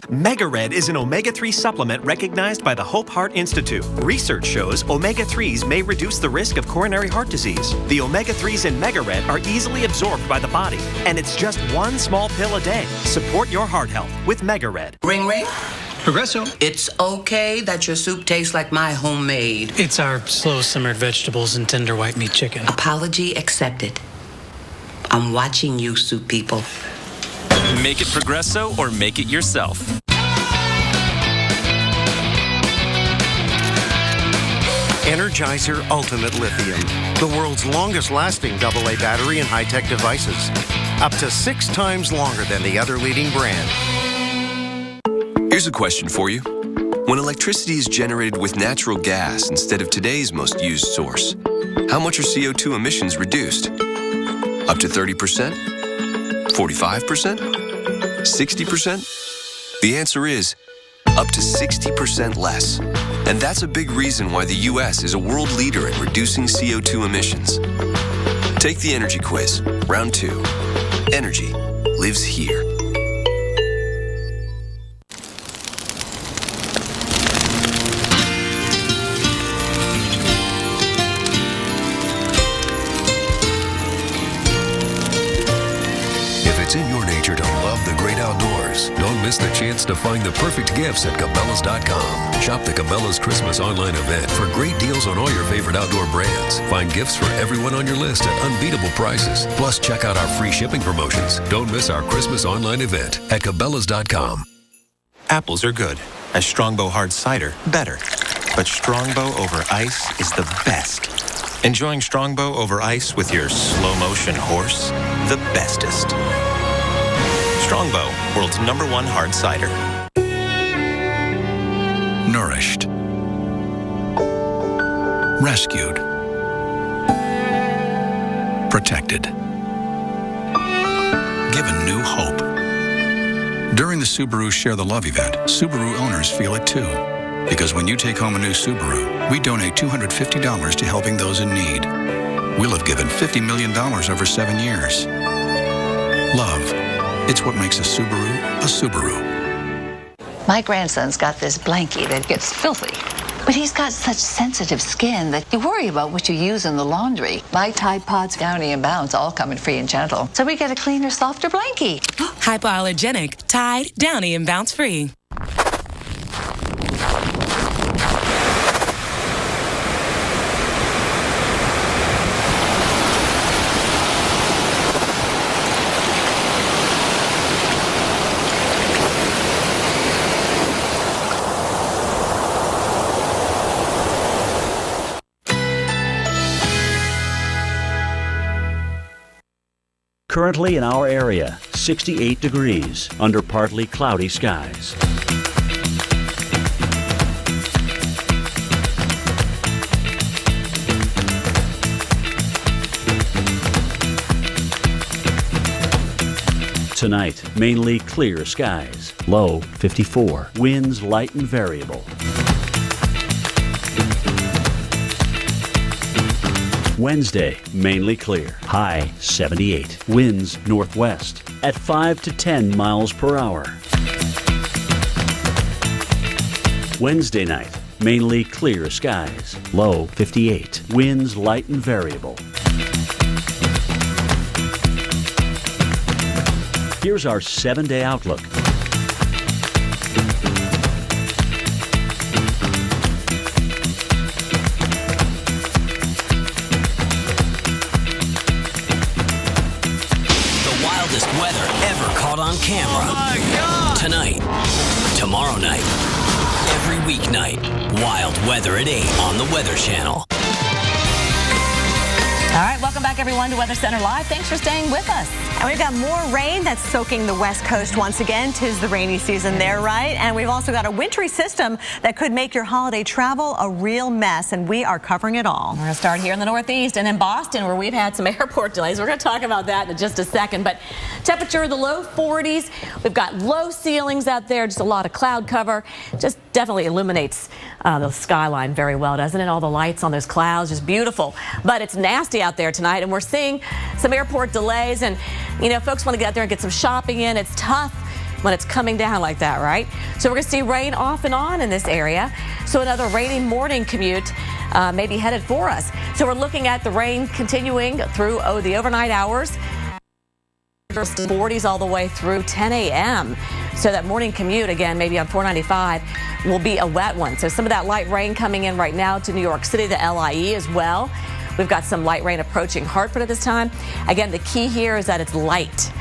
Mega Red is an omega-3 supplement recognized by the Hope Heart Institute. Research shows omega-3s may reduce the risk of coronary heart disease. The omega-3s in Mega Red are easily absorbed by the body, and it's just 1 small pill a day. Support your heart health with Mega Red. Ring ring. Progresso. It's okay that your soup tastes like my homemade. It's our slow-simmered vegetables and tender white meat chicken. Apology accepted. I'm watching you, soup people. Make it Progresso or make it yourself. Energizer Ultimate Lithium, the world's longest lasting AA battery in high-tech devices. Up to 6 times longer than the other leading brand. Here's a question for you. When electricity is generated with natural gas instead of today's most used source, how much are CO2 emissions reduced? Up to 30%? 45%? 60%? The answer is up to 60% less. And that's a big reason why the U.S. is a world leader in reducing CO2 emissions. Take the energy quiz, round 2. Energy lives here. It's in your nature to love the great outdoors. Don't miss the chance to find the perfect gifts at Cabela's.com. Shop the Cabela's Christmas online event for great deals on all your favorite outdoor brands. Find gifts for everyone on your list at unbeatable prices. Plus, check out our free shipping promotions. Don't miss our Christmas online event at Cabela's.com. Apples are good. A Strongbow hard cider, better. But Strongbow over ice is the best. Enjoying Strongbow over ice with your slow-motion horse, the bestest. Strongbow, world's #1 hard cider. Nourished. Rescued. Protected. Given new hope. During the Subaru Share the Love event, Subaru owners feel it too. Because when you take home a new Subaru, we donate $250 to helping those in need. We'll have given $50 million over 7 years. Love. It's what makes a Subaru a Subaru. My grandson's got this blankie that gets filthy. But he's got such sensitive skin that you worry about what you use in the laundry. My Tide Pods, Downy and Bounce, all come in free and gentle. So we get a cleaner, softer blankie. Hypoallergenic, Tide, Downy and Bounce free. Currently in our area, 68 degrees under partly cloudy skies. Tonight, mainly clear skies. Low 54. Winds light and variable. Wednesday, mainly clear. High 78. Winds northwest at 5 to 10 miles per hour. Wednesday night, mainly clear skies. Low 58. Winds light and variable. Here's our 7-day outlook. Weather ever caught on camera. Oh my God! Tonight, tomorrow night, every weeknight, wild weather at 8 on the Weather Channel. All right, welcome back, everyone, to Weather Center Live. Thanks for staying with us. And we've got more rain that's soaking the West Coast once again. 'Tis the rainy season there, right? And we've also got a wintry system that could make your holiday travel a real mess, and we are covering it all. We're going to start here in the Northeast and in Boston, where we've had some airport delays. We're going to talk about that in just a second. But temperature, the low 40s. We've got low ceilings out there, just a lot of cloud cover. Just definitely illuminates the skyline very well, doesn't it? All the lights on those clouds, just beautiful. But it's nasty out there tonight, and we're seeing some airport delays. And, you know, folks want to get out there and get some shopping in. It's tough when it's coming down like that, right? So we're going to see rain off and on in this area. So another rainy morning commute may be headed for us. So we're looking at the rain continuing through the overnight hours. 40s all the way through 10 a.m. So that morning commute, again, maybe on 495, will be a wet one. So some of that light rain coming in right now to New York City, the LIE as well. We've got some light rain approaching Hartford at this time. Again, the key here is that it's light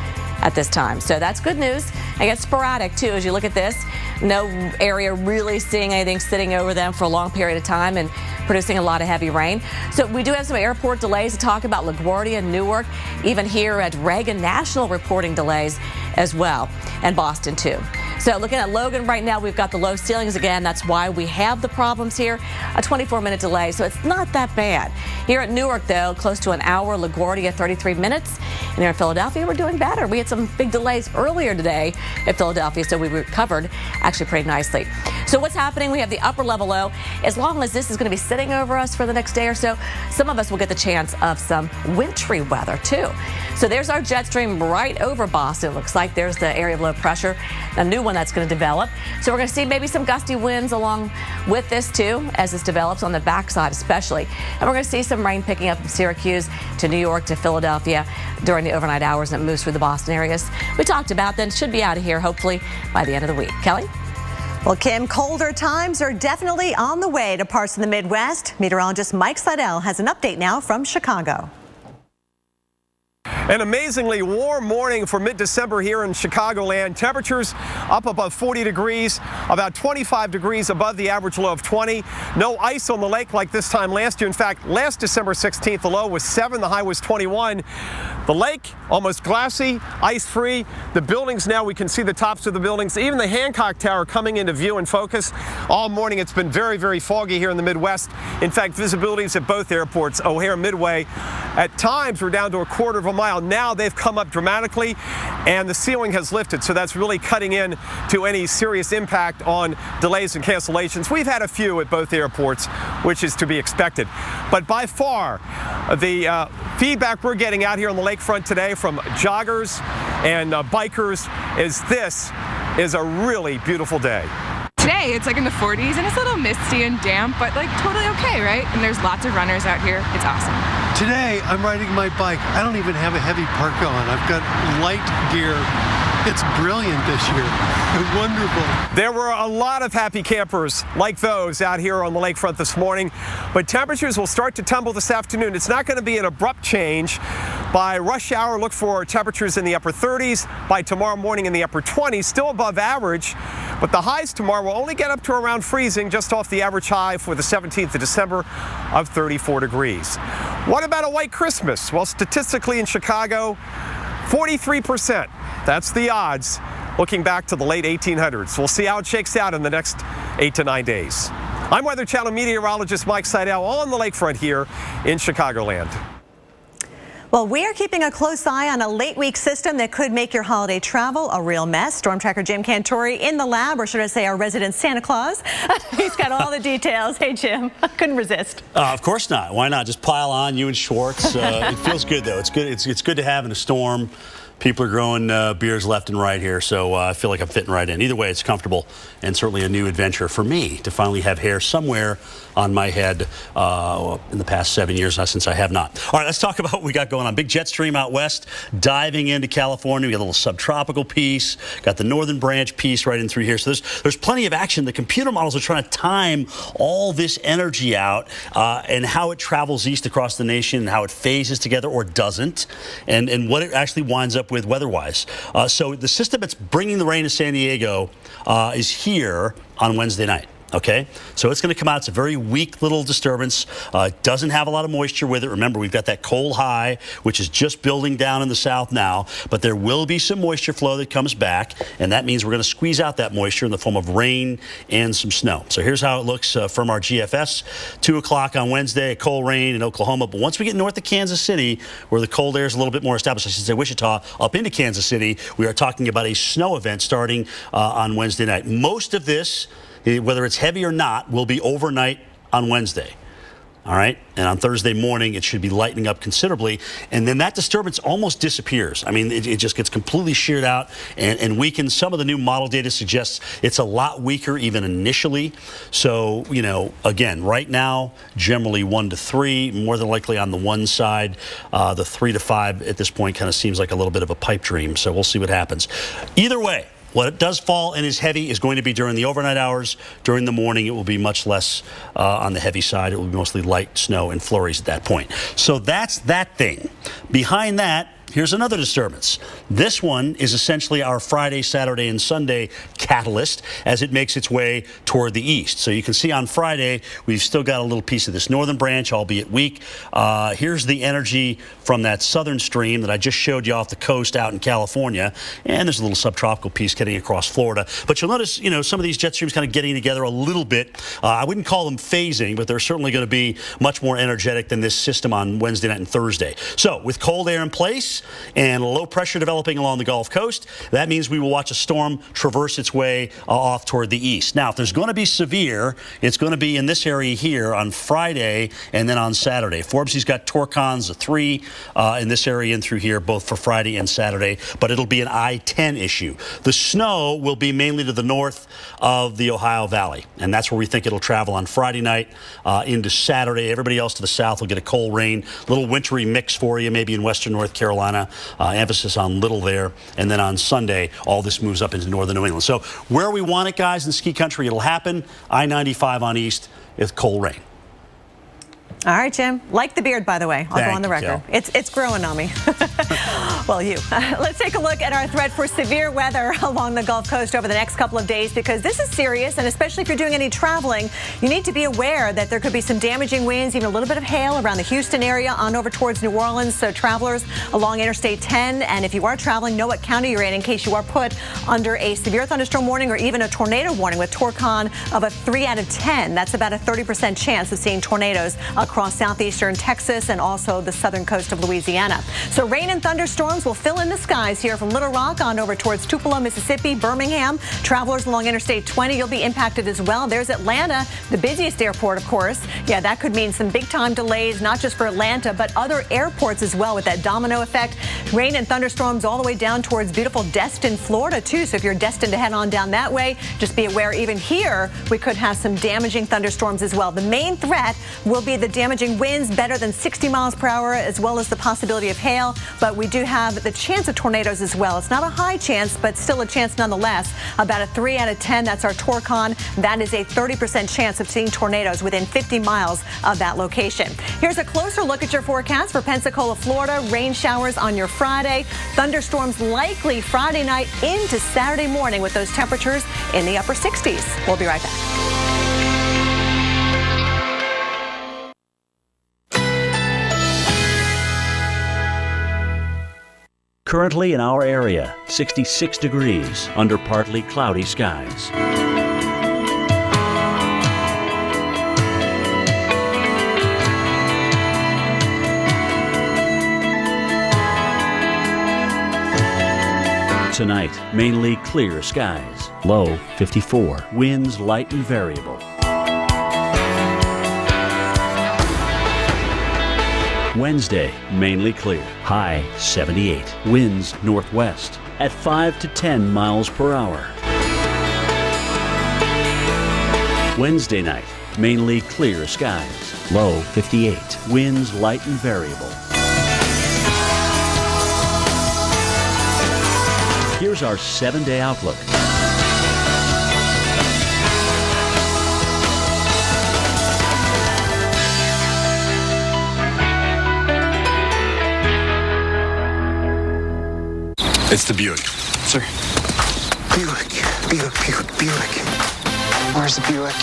at this time. So that's good news. I guess sporadic, too, as you look at this. No area really seeing anything sitting over them for a long period of time and producing a lot of heavy rain. So we do have some airport delays to talk about. LaGuardia, Newark, even here at Reagan National reporting delays as well, and Boston, too. So looking at Logan right now, we've got the low ceilings again. That's why we have the problems here. A 24-minute delay, so it's not that bad. Here at Newark, though, close to an hour. LaGuardia, 33 minutes. And here in Philadelphia, we're doing better. We had some big delays earlier today at Philadelphia, so we recovered actually pretty nicely. So what's happening? We have the upper level low. As long as this is going to be sitting over us for the next day or so, some of us will get the chance of some wintry weather, too. So there's our jet stream right over Boston. It looks like there's the area of low pressure, a new one that's going to develop. So we're going to see maybe some gusty winds along with this, too, as this develops on the backside especially. And we're going to see some rain picking up from Syracuse to New York to Philadelphia during the overnight hours, and it moves through the Boston areas. We talked about then should be out of here hopefully by the end of the week. Kelly? Well, Kim, colder times are definitely on the way to parts of the Midwest. Meteorologist Mike Seidel has an update now from Chicago. An amazingly warm morning for mid-December here in Chicagoland. Temperatures up above 40 degrees, about 25 degrees above the average low of 20. No ice on the lake like this time last year. In fact, last December 16th, the low was 7, the high was 21. The lake almost glassy, ice-free. The buildings now, we can see the tops of the buildings. Even the Hancock Tower coming into view and focus. All morning it's been very, very foggy here in the Midwest. In fact, visibilities at both airports, O'Hare, Midway, at times we're down to a quarter of a mile. Now they've come up dramatically and the ceiling has lifted, so that's really cutting in to any serious impact on delays and cancellations. We've had a few at both airports, which is to be expected. But by far, the feedback we're getting out here on the lakefront today from joggers and bikers, as this is a really beautiful day. Today, it's like in the 40s, and it's a little misty and damp, but like totally okay, right? And there's lots of runners out here. It's awesome. Today, I'm riding my bike. I don't even have a heavy parka on. I've got light gear. It's brilliant this year. Wonderful. There were a lot of happy campers like those out here on the lakefront this morning, but temperatures will start to tumble this afternoon. It's not going to be an abrupt change. By rush hour, look for temperatures in the upper 30s. By tomorrow morning in the upper 20s, still above average. But the highs tomorrow will only get up to around freezing, just off the average high for the 17th of December of 34 degrees. What about a white Christmas? Well, statistically in Chicago, 43%. That's the odds looking back to the late 1800s. We'll see how it shakes out in the next 8 to 9 days. I'm Weather Channel meteorologist Mike Seidel on the lakefront here in Chicagoland. Well, we are keeping a close eye on a late week system that could make your holiday travel a real mess. Storm tracker Jim Cantore in the lab, or should I say our resident Santa Claus. He's got all the details. Hey, Jim, I couldn't resist. Of course not. Why not? Just pile on, you and Schwartz. It feels good, though. It's good. It's good to have in a storm. People are growing beers left and right here, so I feel like I'm fitting right in. Either way, it's comfortable and certainly a new adventure for me to finally have hair somewhere on my head in the past 7 years since I have not. All right, let's talk about what we got going on. Big jet stream out west, diving into California. We got a little subtropical piece, got the northern branch piece right in through here. So there's plenty of action. The computer models are trying to time all this energy out and how it travels east across the nation and how it phases together or doesn't, and what it actually winds up with weather-wise. So the system that's bringing the rain to San Diego is here on Wednesday night. Okay, so it's going to come out. It's a very weak little disturbance. It doesn't have a lot of moisture with it. Remember, we've got that cold high, which is just building down in the south now, but there will be some moisture flow that comes back, and that means we're going to squeeze out that moisture in the form of rain and some snow. So here's how it looks from our GFS. 2 o'clock on Wednesday, cold rain in Oklahoma, but once we get north of Kansas City, where the cold air is a little bit more established, I should say Wichita, up into Kansas City, we are talking about a snow event starting on Wednesday night. Most of this, whether it's heavy or not, will be overnight on Wednesday. All right? And on Thursday morning, it should be lightening up considerably. And then that disturbance almost disappears. I mean, it just gets completely sheared out and weakened. Some of the new model data suggests it's a lot weaker even initially. So, you know, again, right now, generally 1 to 3, more than likely on the one side. The 3 to 5 at this point kind of seems like a little bit of a pipe dream. So we'll see what happens. Either way, what it does fall and is heavy is going to be during the overnight hours. During the morning, it will be much less on the heavy side. It will be mostly light snow and flurries at that point. So that's that thing. Behind that, here's another disturbance. This one is essentially our Friday, Saturday, and Sunday catalyst as it makes its way toward the east. So you can see on Friday, we've still got a little piece of this northern branch, albeit weak. Here's the energy from that southern stream that I just showed you off the coast out in California. And there's a little subtropical piece getting across Florida. But you'll notice, you know, some of these jet streams kind of getting together a little bit. I wouldn't call them phasing, but they're certainly going to be much more energetic than this system on Wednesday night and Thursday. So with cold air in place and low pressure developing along the Gulf Coast, that means we will watch a storm traverse its way off toward the east. Now, if there's going to be severe, it's going to be in this area here on Friday and then on Saturday. Forbes got Torcons, a 3 in this area and through here, both for Friday and Saturday, but it'll be an I-10 issue. The snow will be mainly to the north of the Ohio Valley, and that's where we think it'll travel on Friday night into Saturday. Everybody else to the south will get a cold rain, little wintry mix for you, maybe in western North Carolina. Emphasis on little there. And then on Sunday, all this moves up into northern New England. So where we want it, guys, in ski country, it'll happen. I-95 on east, it's cold rain. All right, Jim. Like the beard, by the way. I'll go on the record. It's growing on me. Well, you. Let's take a look at our threat for severe weather along the Gulf Coast over the next couple of days, because this is serious, and especially if you're doing any traveling, you need to be aware that there could be some damaging winds, even a little bit of hail around the Houston area on over towards New Orleans. So travelers along Interstate 10, and if you are traveling, know what county you're in case you are put under a severe thunderstorm warning or even a tornado warning with Torcon of a 3 out of 10. That's about a 30% chance of seeing tornadoes across southeastern Texas and also the southern coast of Louisiana. So rain and thunderstorms will fill in the skies here from Little Rock on over towards Tupelo, Mississippi, Birmingham. Travelers along Interstate 20, you'll be impacted as well. There's Atlanta, the busiest airport, of course. Yeah, that could mean some big-time delays, not just for Atlanta, but other airports as well with that domino effect. Rain and thunderstorms all the way down towards beautiful Destin, Florida, too. So if you're destined to head on down that way, just be aware even here we could have some damaging thunderstorms as well. The main threat will be the damaging winds, better than 60 miles per hour, as well as the possibility of hail. But we do have the chance of tornadoes as well. It's not a high chance, but still a chance nonetheless. About a 3 out of 10. That's our Torcon. That is a 30% chance of seeing tornadoes within 50 miles of that location. Here's a closer look at your forecast for Pensacola, Florida. Rain showers on your Friday. Thunderstorms likely Friday night into Saturday morning with those temperatures in the upper 60s. We'll be right back. Currently in our area, 66 degrees under partly cloudy skies. Tonight, mainly clear skies. Low 54. Winds light and variable. Wednesday, mainly clear. High 78. Winds northwest at 5 to 10 miles per hour. Wednesday night, mainly clear skies. Low 58. Winds light and variable. Here's our 7-day outlook. It's the Buick. Sir. Buick. Where's the Buick?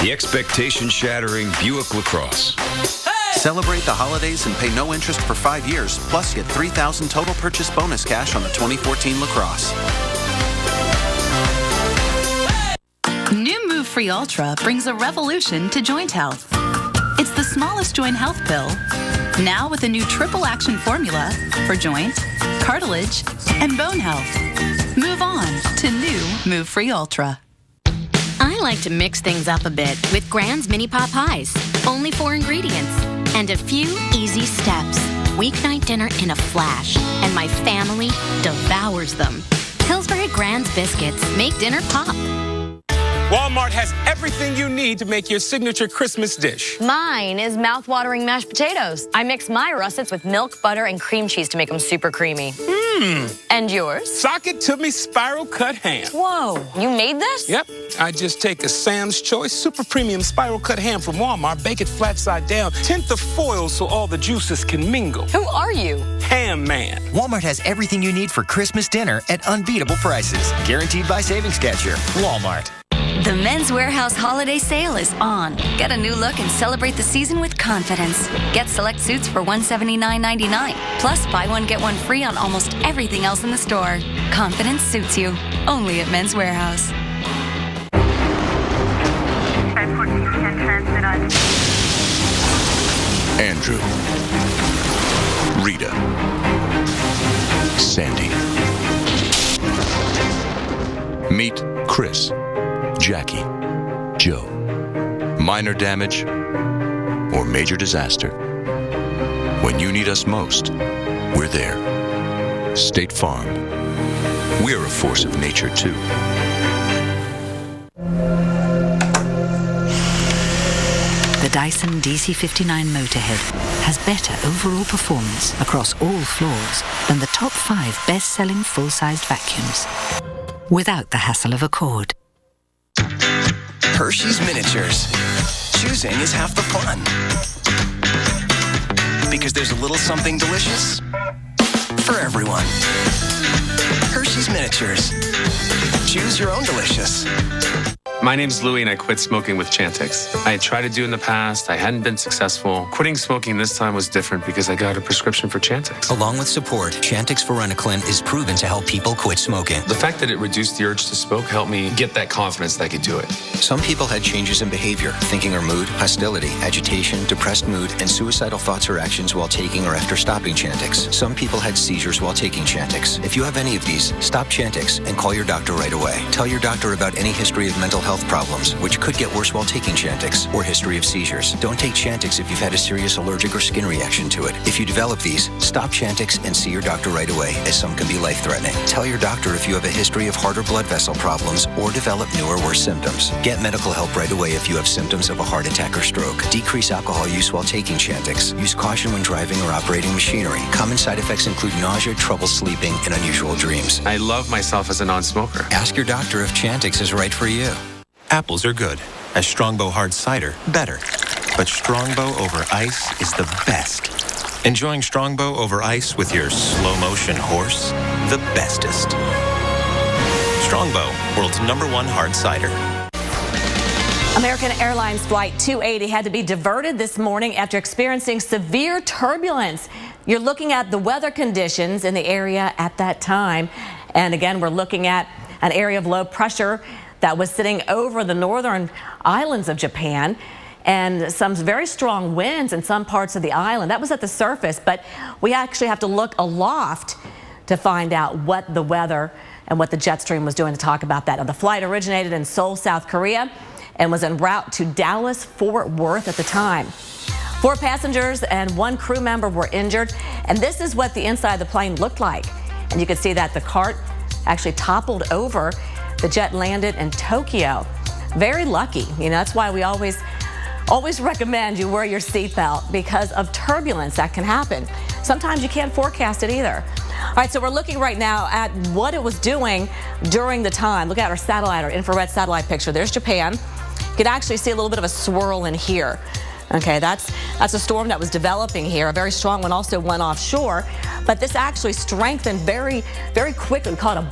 The expectation-shattering Buick LaCrosse. Celebrate the holidays and pay no interest for 5 years, plus get $3,000 total purchase bonus cash on the 2014 LaCrosse. New Move Free Ultra brings a revolution to joint health. It's the smallest joint health pill, now with a new triple action formula for joint, cartilage, and bone health. Move on to new Move Free Ultra. I like to mix things up a bit with Grand's Mini Pot Pies. Only 4 ingredients and a few easy steps. Weeknight dinner in a flash, and my family devours them. Pillsbury Grand's biscuits make dinner pop. Walmart has everything you need to make your signature Christmas dish. Mine is mouth-watering mashed potatoes. I mix my russets with milk, butter, and cream cheese to make them super creamy. And yours? Sock it to me spiral cut ham. Whoa, you made this? Yep. I just take a Sam's Choice super premium spiral cut ham from Walmart, bake it flat side down, tint the foil so all the juices can mingle. Who are you? Ham Man. Walmart has everything you need for Christmas dinner at unbeatable prices. Guaranteed by Savings Catcher. Walmart. The Men's Warehouse holiday sale is on. Get a new look and celebrate the season with confidence. Get select suits for $179.99. Plus, buy one, get one free on almost everything else in the store. Confidence suits you. Only at Men's Warehouse. Andrew. Rita. Sandy. Meet Chris. Jackie, Joe. Minor damage or major disaster. When you need us most, we're there. State Farm. We're a force of nature, too. The Dyson DC-59 Motorhead has better overall performance across all floors than the top 5 best-selling full-sized vacuums, without the hassle of a cord. Hershey's Miniatures. Choosing is half the fun. Because there's a little something delicious for everyone. Hershey's Miniatures. Choose your own delicious. My name's Louie, and I quit smoking with Chantix. I had tried to do it in the past. I hadn't been successful. Quitting smoking this time was different because I got a prescription for Chantix. Along with support, Chantix Varenicline is proven to help people quit smoking. The fact that it reduced the urge to smoke helped me get that confidence that I could do it. Some people had changes in behavior, thinking or mood, hostility, agitation, depressed mood, and suicidal thoughts or actions while taking or after stopping Chantix. Some people had seizures while taking Chantix. If you have any of these, stop Chantix and call your doctor right away. Tell your doctor about any history of mental health problems, which could get worse while taking Chantix, or history of seizures. Don't take Chantix if you've had a serious allergic or skin reaction to it. If you develop these, stop Chantix and see your doctor right away, as some can be life-threatening. Tell your doctor if you have a history of heart or blood vessel problems or develop new or worse symptoms. Get medical help right away if you have symptoms of a heart attack or stroke. Decrease alcohol use while taking Chantix. Use caution when driving or operating machinery. Common side effects include nausea, trouble sleeping, and unusual dreams. I love myself as a non-smoker. Ask your doctor if Chantix is right for you. Apples are good. As Strongbow Hard Cider, better. But Strongbow over ice is the best. Enjoying Strongbow over ice with your slow-motion horse? The bestest. Strongbow, world's #1 hard cider. American Airlines Flight 280 had to be diverted this morning after experiencing severe turbulence. You're looking at the weather conditions in the area at that time. And again, we're looking at an area of low pressure that was sitting over the northern islands of Japan, and some very strong winds in some parts of the island. That was at the surface, but we actually have to look aloft to find out what the weather and what the jet stream was doing to talk about that. Now, the flight originated in Seoul, South Korea, and was en route to Dallas, Fort Worth at the time. 4 passengers and 1 crew member were injured, and this is what the inside of the plane looked like. And you can see that the cart actually toppled over. The jet landed in Tokyo. Very lucky. You know, that's why we always recommend you wear your seatbelt, because of turbulence that can happen. Sometimes you can't forecast it either. All right, so we're looking right now at what it was doing during the time. Look at our satellite, our infrared satellite picture. There's Japan. You can actually see a little bit of a swirl in here. Okay, that's a storm that was developing here. A very strong one also went offshore, but this actually strengthened very, very quickly. We call it a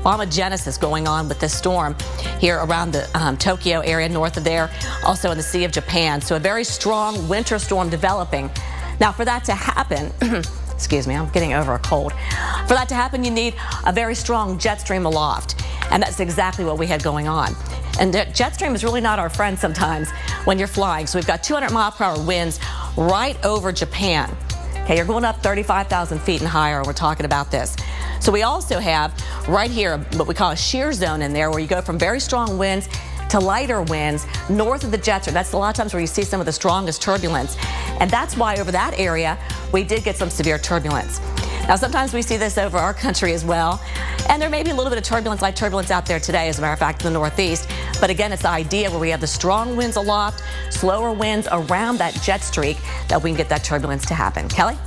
bombogenesis going on with this storm here around the Tokyo area, north of there, also in the Sea of Japan. So a very strong winter storm developing. Now, for that to happen, excuse me, I'm getting over a cold. For that to happen, you need a very strong jet stream aloft, and that's exactly what we had going on. And the jet stream is really not our friend sometimes when you're flying. So we've got 200-mile-per-hour winds right over Japan. Okay, you're going up 35,000 feet and higher, and we're talking about this. So we also have right here what we call a shear zone in there, where you go from very strong winds to lighter winds north of the jet stream. That's a lot of times where you see some of the strongest turbulence. And that's why over that area, we did get some severe turbulence. Now, sometimes we see this over our country as well, and there may be a little bit of turbulence, light turbulence out there today, as a matter of fact, in the Northeast. But again, it's the idea where we have the strong winds aloft, slower winds around that jet streak, that we can get that turbulence to happen. Kelly?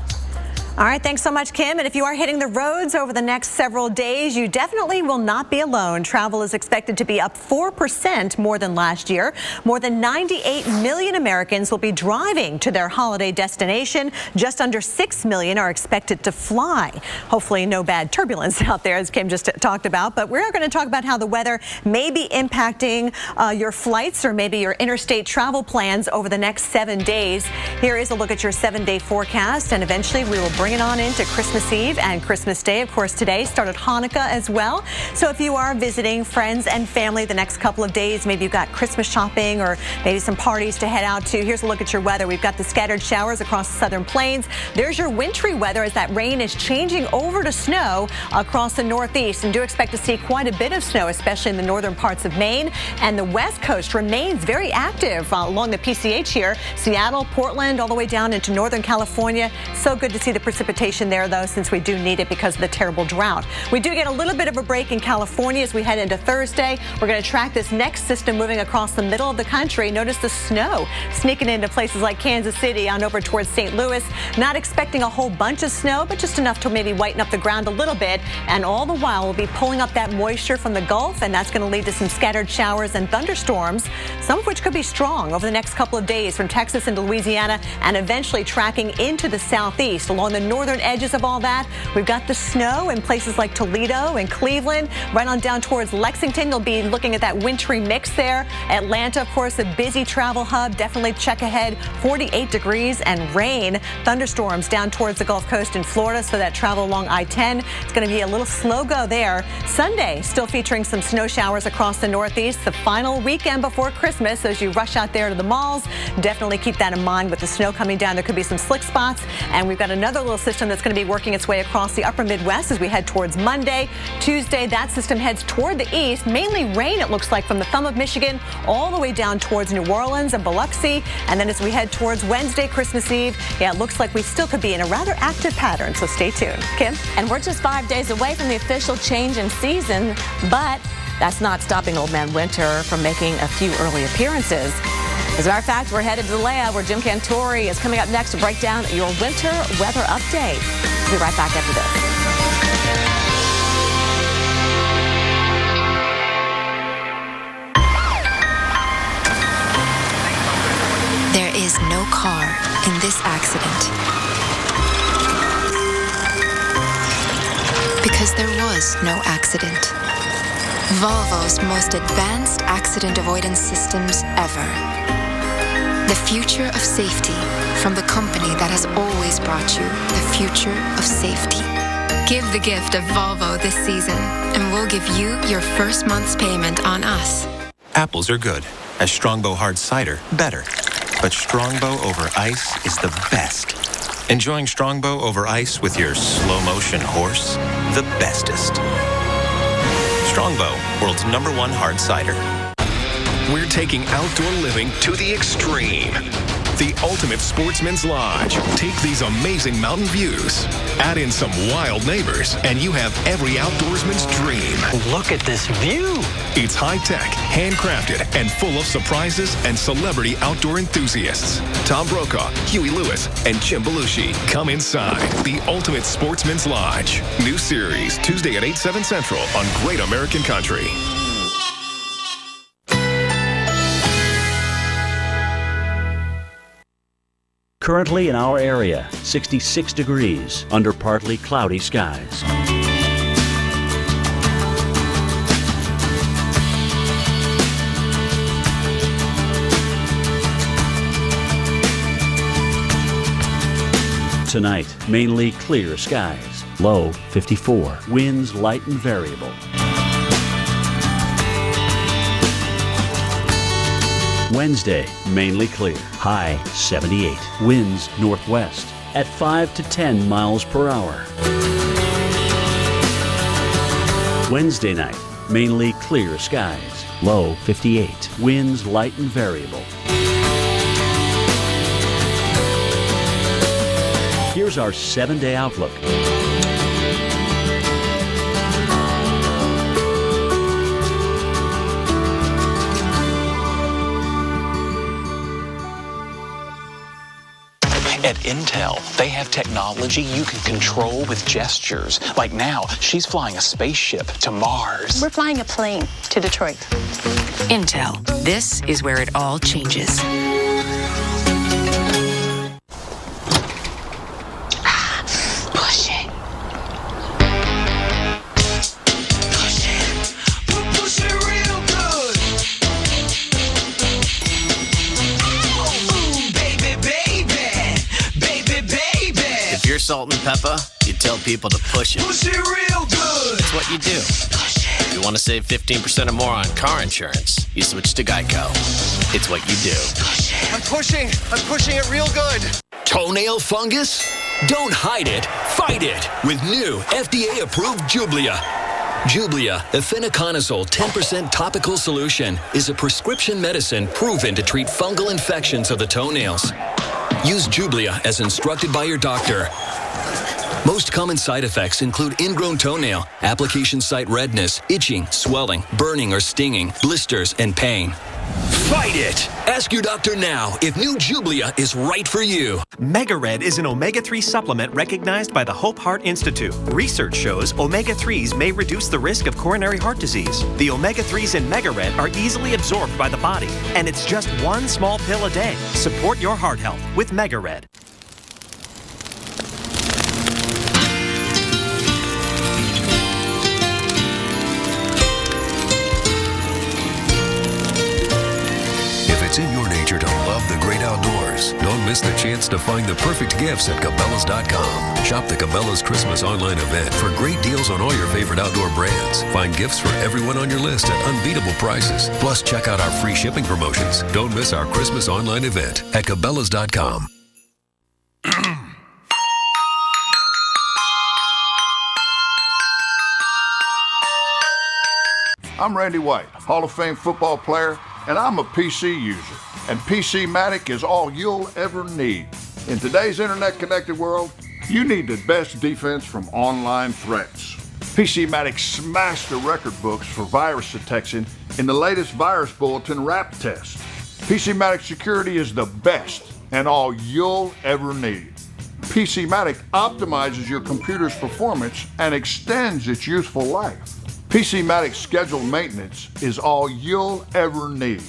All right, thanks so much, Kim. And if you are hitting the roads over the next several days, you definitely will not be alone. Travel is expected to be up 4% more than last year. More than 98 million Americans will be driving to their holiday destination. Just under 6 million are expected to fly. Hopefully no bad turbulence out there, as Kim just talked about. But we're going to talk about how the weather may be impacting your flights or maybe your interstate travel plans over the next 7 days. Here is a look at your 7-day forecast, and eventually we will bring it on into Christmas Eve and Christmas Day. Of course, today started Hanukkah as well. So if you are visiting friends and family the next couple of days, maybe you've got Christmas shopping or maybe some parties to head out to, here's a look at your weather. We've got the scattered showers across the southern plains. There's your wintry weather as that rain is changing over to snow across the Northeast. And do expect to see quite a bit of snow, especially in the northern parts of Maine. And the West Coast remains very active along the PCH here. Seattle, Portland, all the way down into Northern California. So good to see the precipitation there, though, since we do need it because of the terrible drought. We do get a little bit of a break in California as we head into Thursday. We're going to track this next system moving across the middle of the country. Notice the snow sneaking into places like Kansas City on over towards St. Louis. Not expecting a whole bunch of snow, but just enough to maybe whiten up the ground a little bit. And all the while, we'll be pulling up that moisture from the Gulf, and that's going to lead to some scattered showers and thunderstorms, some of which could be strong over the next couple of days from Texas into Louisiana and eventually tracking into the southeast along the northern edges of all that. We've got the snow in places like Toledo and Cleveland, right on down towards Lexington. You'll be looking at that wintry mix there. Atlanta, of course, a busy travel hub. Definitely check ahead. 48 degrees and rain. Thunderstorms down towards the Gulf Coast in Florida, so that travel along I-10. It's going to be a little slow go there. Sunday, still featuring some snow showers across the Northeast. The final weekend before Christmas, as you rush out there to the malls, definitely keep that in mind with the snow coming down. There could be some slick spots, and we've got another little system that's going to be working its way across the upper Midwest as we head towards Monday. Tuesday, that system heads toward the east. Mainly rain, it looks like, from the thumb of Michigan all the way down towards New Orleans and Biloxi. And then as we head towards Wednesday, Christmas Eve, yeah, it looks like we still could be in a rather active pattern, so stay tuned. Kim? And we're just 5 days away from the official change in season, but that's not stopping Old Man Winter from making a few early appearances. As a matter of fact, we're headed to the layout where Jim Cantori is coming up next to break down your winter weather update. We'll be right back after this. There is no car in this accident because there was no accident. Volvo's most advanced accident avoidance systems ever. The future of safety from the company that has always brought you the future of safety. Give the gift of Volvo this season, and we'll give you your first month's payment on us. Apples are good. A Strongbow hard cider, better. But Strongbow over ice is the best. Enjoying Strongbow over ice with your slow-motion horse, the bestest. Strongbow, world's #1 hard cider. We're taking outdoor living to the extreme. The Ultimate Sportsman's Lodge. Take these amazing mountain views, add in some wild neighbors, and you have every outdoorsman's dream. Look at this view. It's high-tech, handcrafted, and full of surprises and celebrity outdoor enthusiasts. Tom Brokaw, Huey Lewis, and Jim Belushi. Come inside the Ultimate Sportsman's Lodge. New series, Tuesday at 8, 7 Central on Great American Country. Currently in our area, 66 degrees under partly cloudy skies. Tonight, mainly clear skies. Low 54. Winds light and variable. Wednesday, mainly clear. High 78. Winds northwest at 5 to 10 miles per hour. Wednesday night, mainly clear skies. Low 58. Winds light and variable. Here's our 7-day outlook. At Intel, they have technology you can control with gestures. Like now, she's flying a spaceship to Mars. We're flying a plane to Detroit. Intel. This is where it all changes. Push it. Push it. Push it real good. Ooh, baby, baby. Baby, baby. If you're Salt and Peppa, you tell people to push it. Push it real good. It's what you do. If you want to save 15% or more on car insurance, you switch to Geico. It's what you do. I'm pushing it real good. Toenail fungus? Don't hide it, fight it with new FDA-approved Jublia. Jublia, efinaconazole 10% topical solution, is a prescription medicine proven to treat fungal infections of the toenails. Use Jublia as instructed by your doctor. Most common side effects include ingrown toenail, application site redness, itching, swelling, burning or stinging, blisters, and pain. Fight it! Ask your doctor now if new Jublia is right for you. MegaRed is an omega-3 supplement recognized by the Hope Heart Institute. Research shows omega-3s may reduce the risk of coronary heart disease. The omega-3s in MegaRed are easily absorbed by the body, and it's just one small pill a day. Support your heart health with MegaRed. love the great outdoors, don't miss the chance to find the perfect gifts at Cabela's.com. Shop the Cabela's Christmas online event for great deals on all your favorite outdoor brands. Find gifts for everyone on your list at unbeatable prices. Plus, check out our free shipping promotions. Don't miss our Christmas online event at Cabela's.com. I'm Randy White, Hall of Fame football player, and I'm a PC user. And PCmatic is all you'll ever need. In today's internet-connected world, you need the best defense from online threats. PCmatic smashed the record books for virus detection in the latest Virus Bulletin RAP test. PCmatic security is the best and all you'll ever need. PCmatic optimizes your computer's performance and extends its useful life. PCmatic scheduled maintenance is all you'll ever need.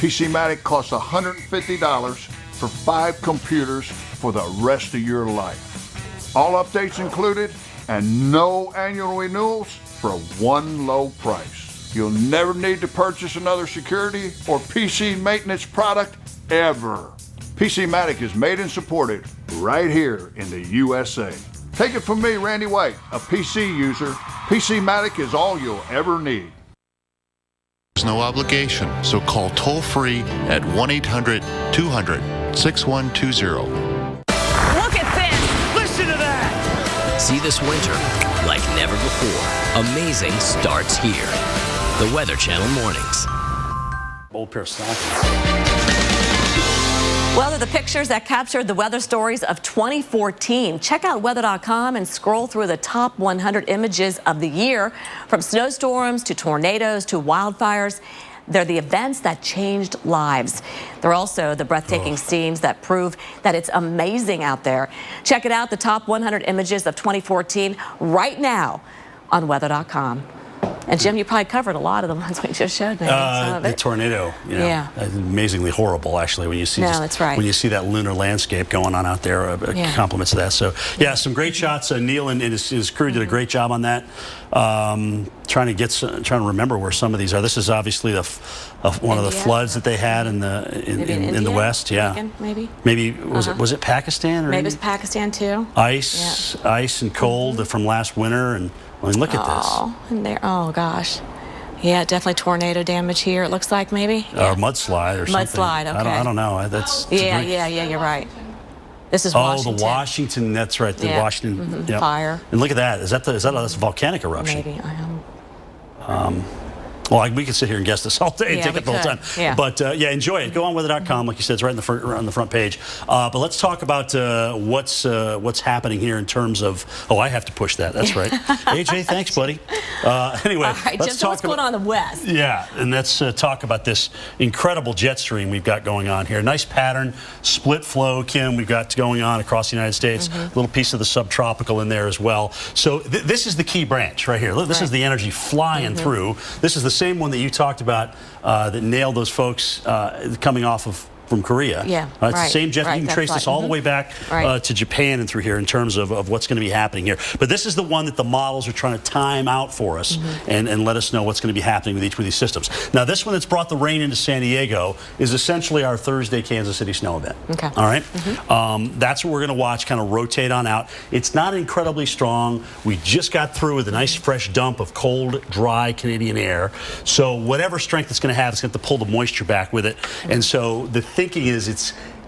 PCmatic costs $150 for 5 computers for the rest of your life. All updates included and no annual renewals for one low price. You'll never need to purchase another security or PC maintenance product ever. PCmatic is made and supported right here in the USA. Take it from me, Randy White, a PC user. PCmatic is all you'll ever need. There's no obligation, so call toll-free at 1-800-200-6120. Look at this! Listen to that! See this winter like never before. Amazing starts here. The Weather Channel mornings. Old pair of stockings. Well, they're the pictures that captured the weather stories of 2014. Check out weather.com and scroll through the top 100 images of the year, from snowstorms to tornadoes to wildfires. They're the events that changed lives. They're also the breathtaking scenes that prove that it's amazing out there. Check it out, the top 100 images of 2014 right now on weather.com. And Jim, you probably covered a lot of the ones we just showed me. The tornado, yeah, amazingly horrible actually when you see that's right. when you see that lunar landscape going on out there. Compliments to that. So yeah, some great shots. Neil and his crew did a great job on that. Trying to remember where some of these are. This is obviously one of the floods that they had in the West. Yeah, maybe was it Pakistan or maybe it was Pakistan too. Ice and cold from last winter and. I mean, look at this. And there, oh gosh. Yeah, definitely tornado damage here, it looks like maybe. Or mudslide or something. Mudslide, okay. I don't know. Yeah, you're right. This is Washington. The Washington, that's right, the Washington fire. And look at that. That's a volcanic eruption? Maybe, well, we could sit here and guess this all day and take it the whole time. Yeah. But enjoy it. Go on weather.com, like you said, it's right on the front page. But let's talk about what's happening here in terms of. Oh, I have to push that. That's right. AJ, thanks, buddy. Anyway, all right, let's talk what's going on in the West. Yeah, and let's talk about this incredible jet stream we've got going on here. Nice pattern, split flow, Kim. We've got going on across the United States. A little piece of the subtropical in there as well. So this is the key branch right here. This is the energy flying through. This is the same one that you talked about that nailed those folks coming off from Korea. Yeah, it's the same jet. You can trace this all the way back to Japan and through here in terms of what's going to be happening here. But this is the one that the models are trying to time out for us and let us know what's going to be happening with each of these systems. Now, this one that's brought the rain into San Diego is essentially our Thursday Kansas City snow event. Okay. All right? That's what we're going to watch kind of rotate on out. It's not incredibly strong. We just got through with a nice fresh dump of cold, dry Canadian air. So whatever strength it's going to have, it's going to have to pull the moisture back with it. And so the thinking is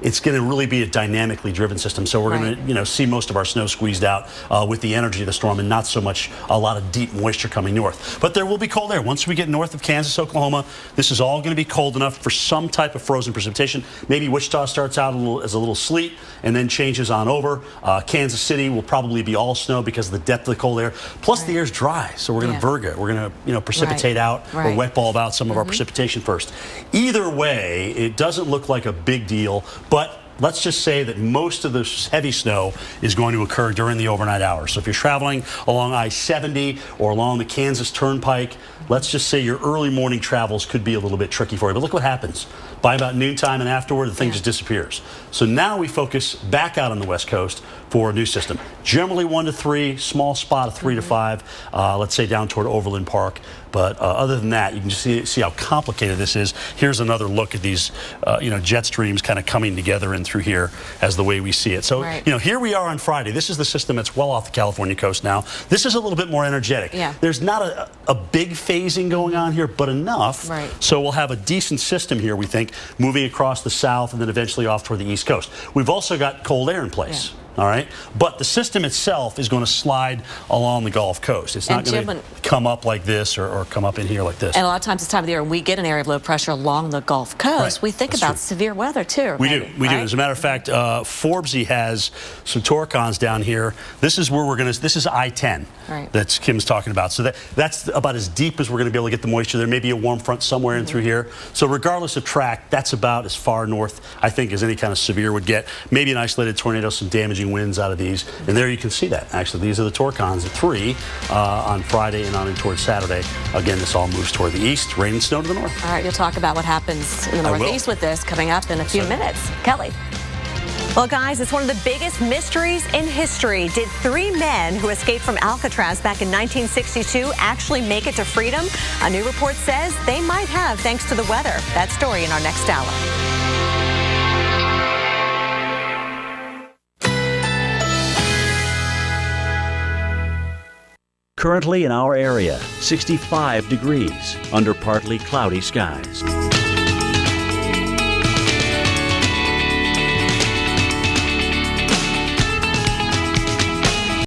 it's going to really be a dynamically driven system. So we're going to see most of our snow squeezed out with the energy of the storm and not so much a lot of deep moisture coming north. But there will be cold air. Once we get north of Kansas, Oklahoma, this is all going to be cold enough for some type of frozen precipitation. Maybe Wichita starts out as a little sleet and then changes on over. Kansas City will probably be all snow because of the depth of the cold air. Plus the air's dry, so we're going to verga. We're going to precipitate out or wet bulb out some of our precipitation first. Either way, it doesn't look like a big deal. But let's just say that most of the heavy snow is going to occur during the overnight hours. So if you're traveling along I-70 or along the Kansas Turnpike, let's just say your early morning travels could be a little bit tricky for you. But look what happens. By about noontime and afterward, the thing just disappears. So now we focus back out on the West Coast for a new system. Generally 1 to 3, small spot of 3 to 5, let's say down toward Overland Park. But other than that, you can just see how complicated this is. Here's another look at these jet streams kind of coming together in through here as the way we see it. So, here we are on Friday. This is the system that's well off the California coast now. This is a little bit more energetic. Yeah. There's not a big phasing going on here, but enough. Right. So we'll have a decent system here, we think, moving across the south and then eventually off toward the east coast. We've also got cold air in place. Yeah. All right, but the system itself is going to slide along the Gulf Coast. It's not going to come up like this or come up in here like this. And a lot of times this time of the year, we get an area of low pressure along the Gulf Coast. Right. We think about severe weather too. We do. As a matter of fact, Forbesy has some Torcons down here. This is where we're going to. This is I-10 that Kim's talking about. So that's about as deep as we're going to be able to get the moisture. There may be a warm front somewhere in through here. So regardless of track, that's about as far north, I think, as any kind of severe would get. Maybe an isolated tornado, some damaging winds out of these, and there you can see that. Actually, these are the Torcons at 3 on Friday and on in towards Saturday. Again, this all moves toward the east, rain and snow to the north. All right, you'll talk about what happens in the Northeast with this coming up in a few minutes. Kelly. Well, guys, it's one of the biggest mysteries in history. Did 3 men who escaped from Alcatraz back in 1962 actually make it to freedom? A new report says they might have, thanks to the weather. That story in our next hour. Currently in our area, 65 degrees under partly cloudy skies.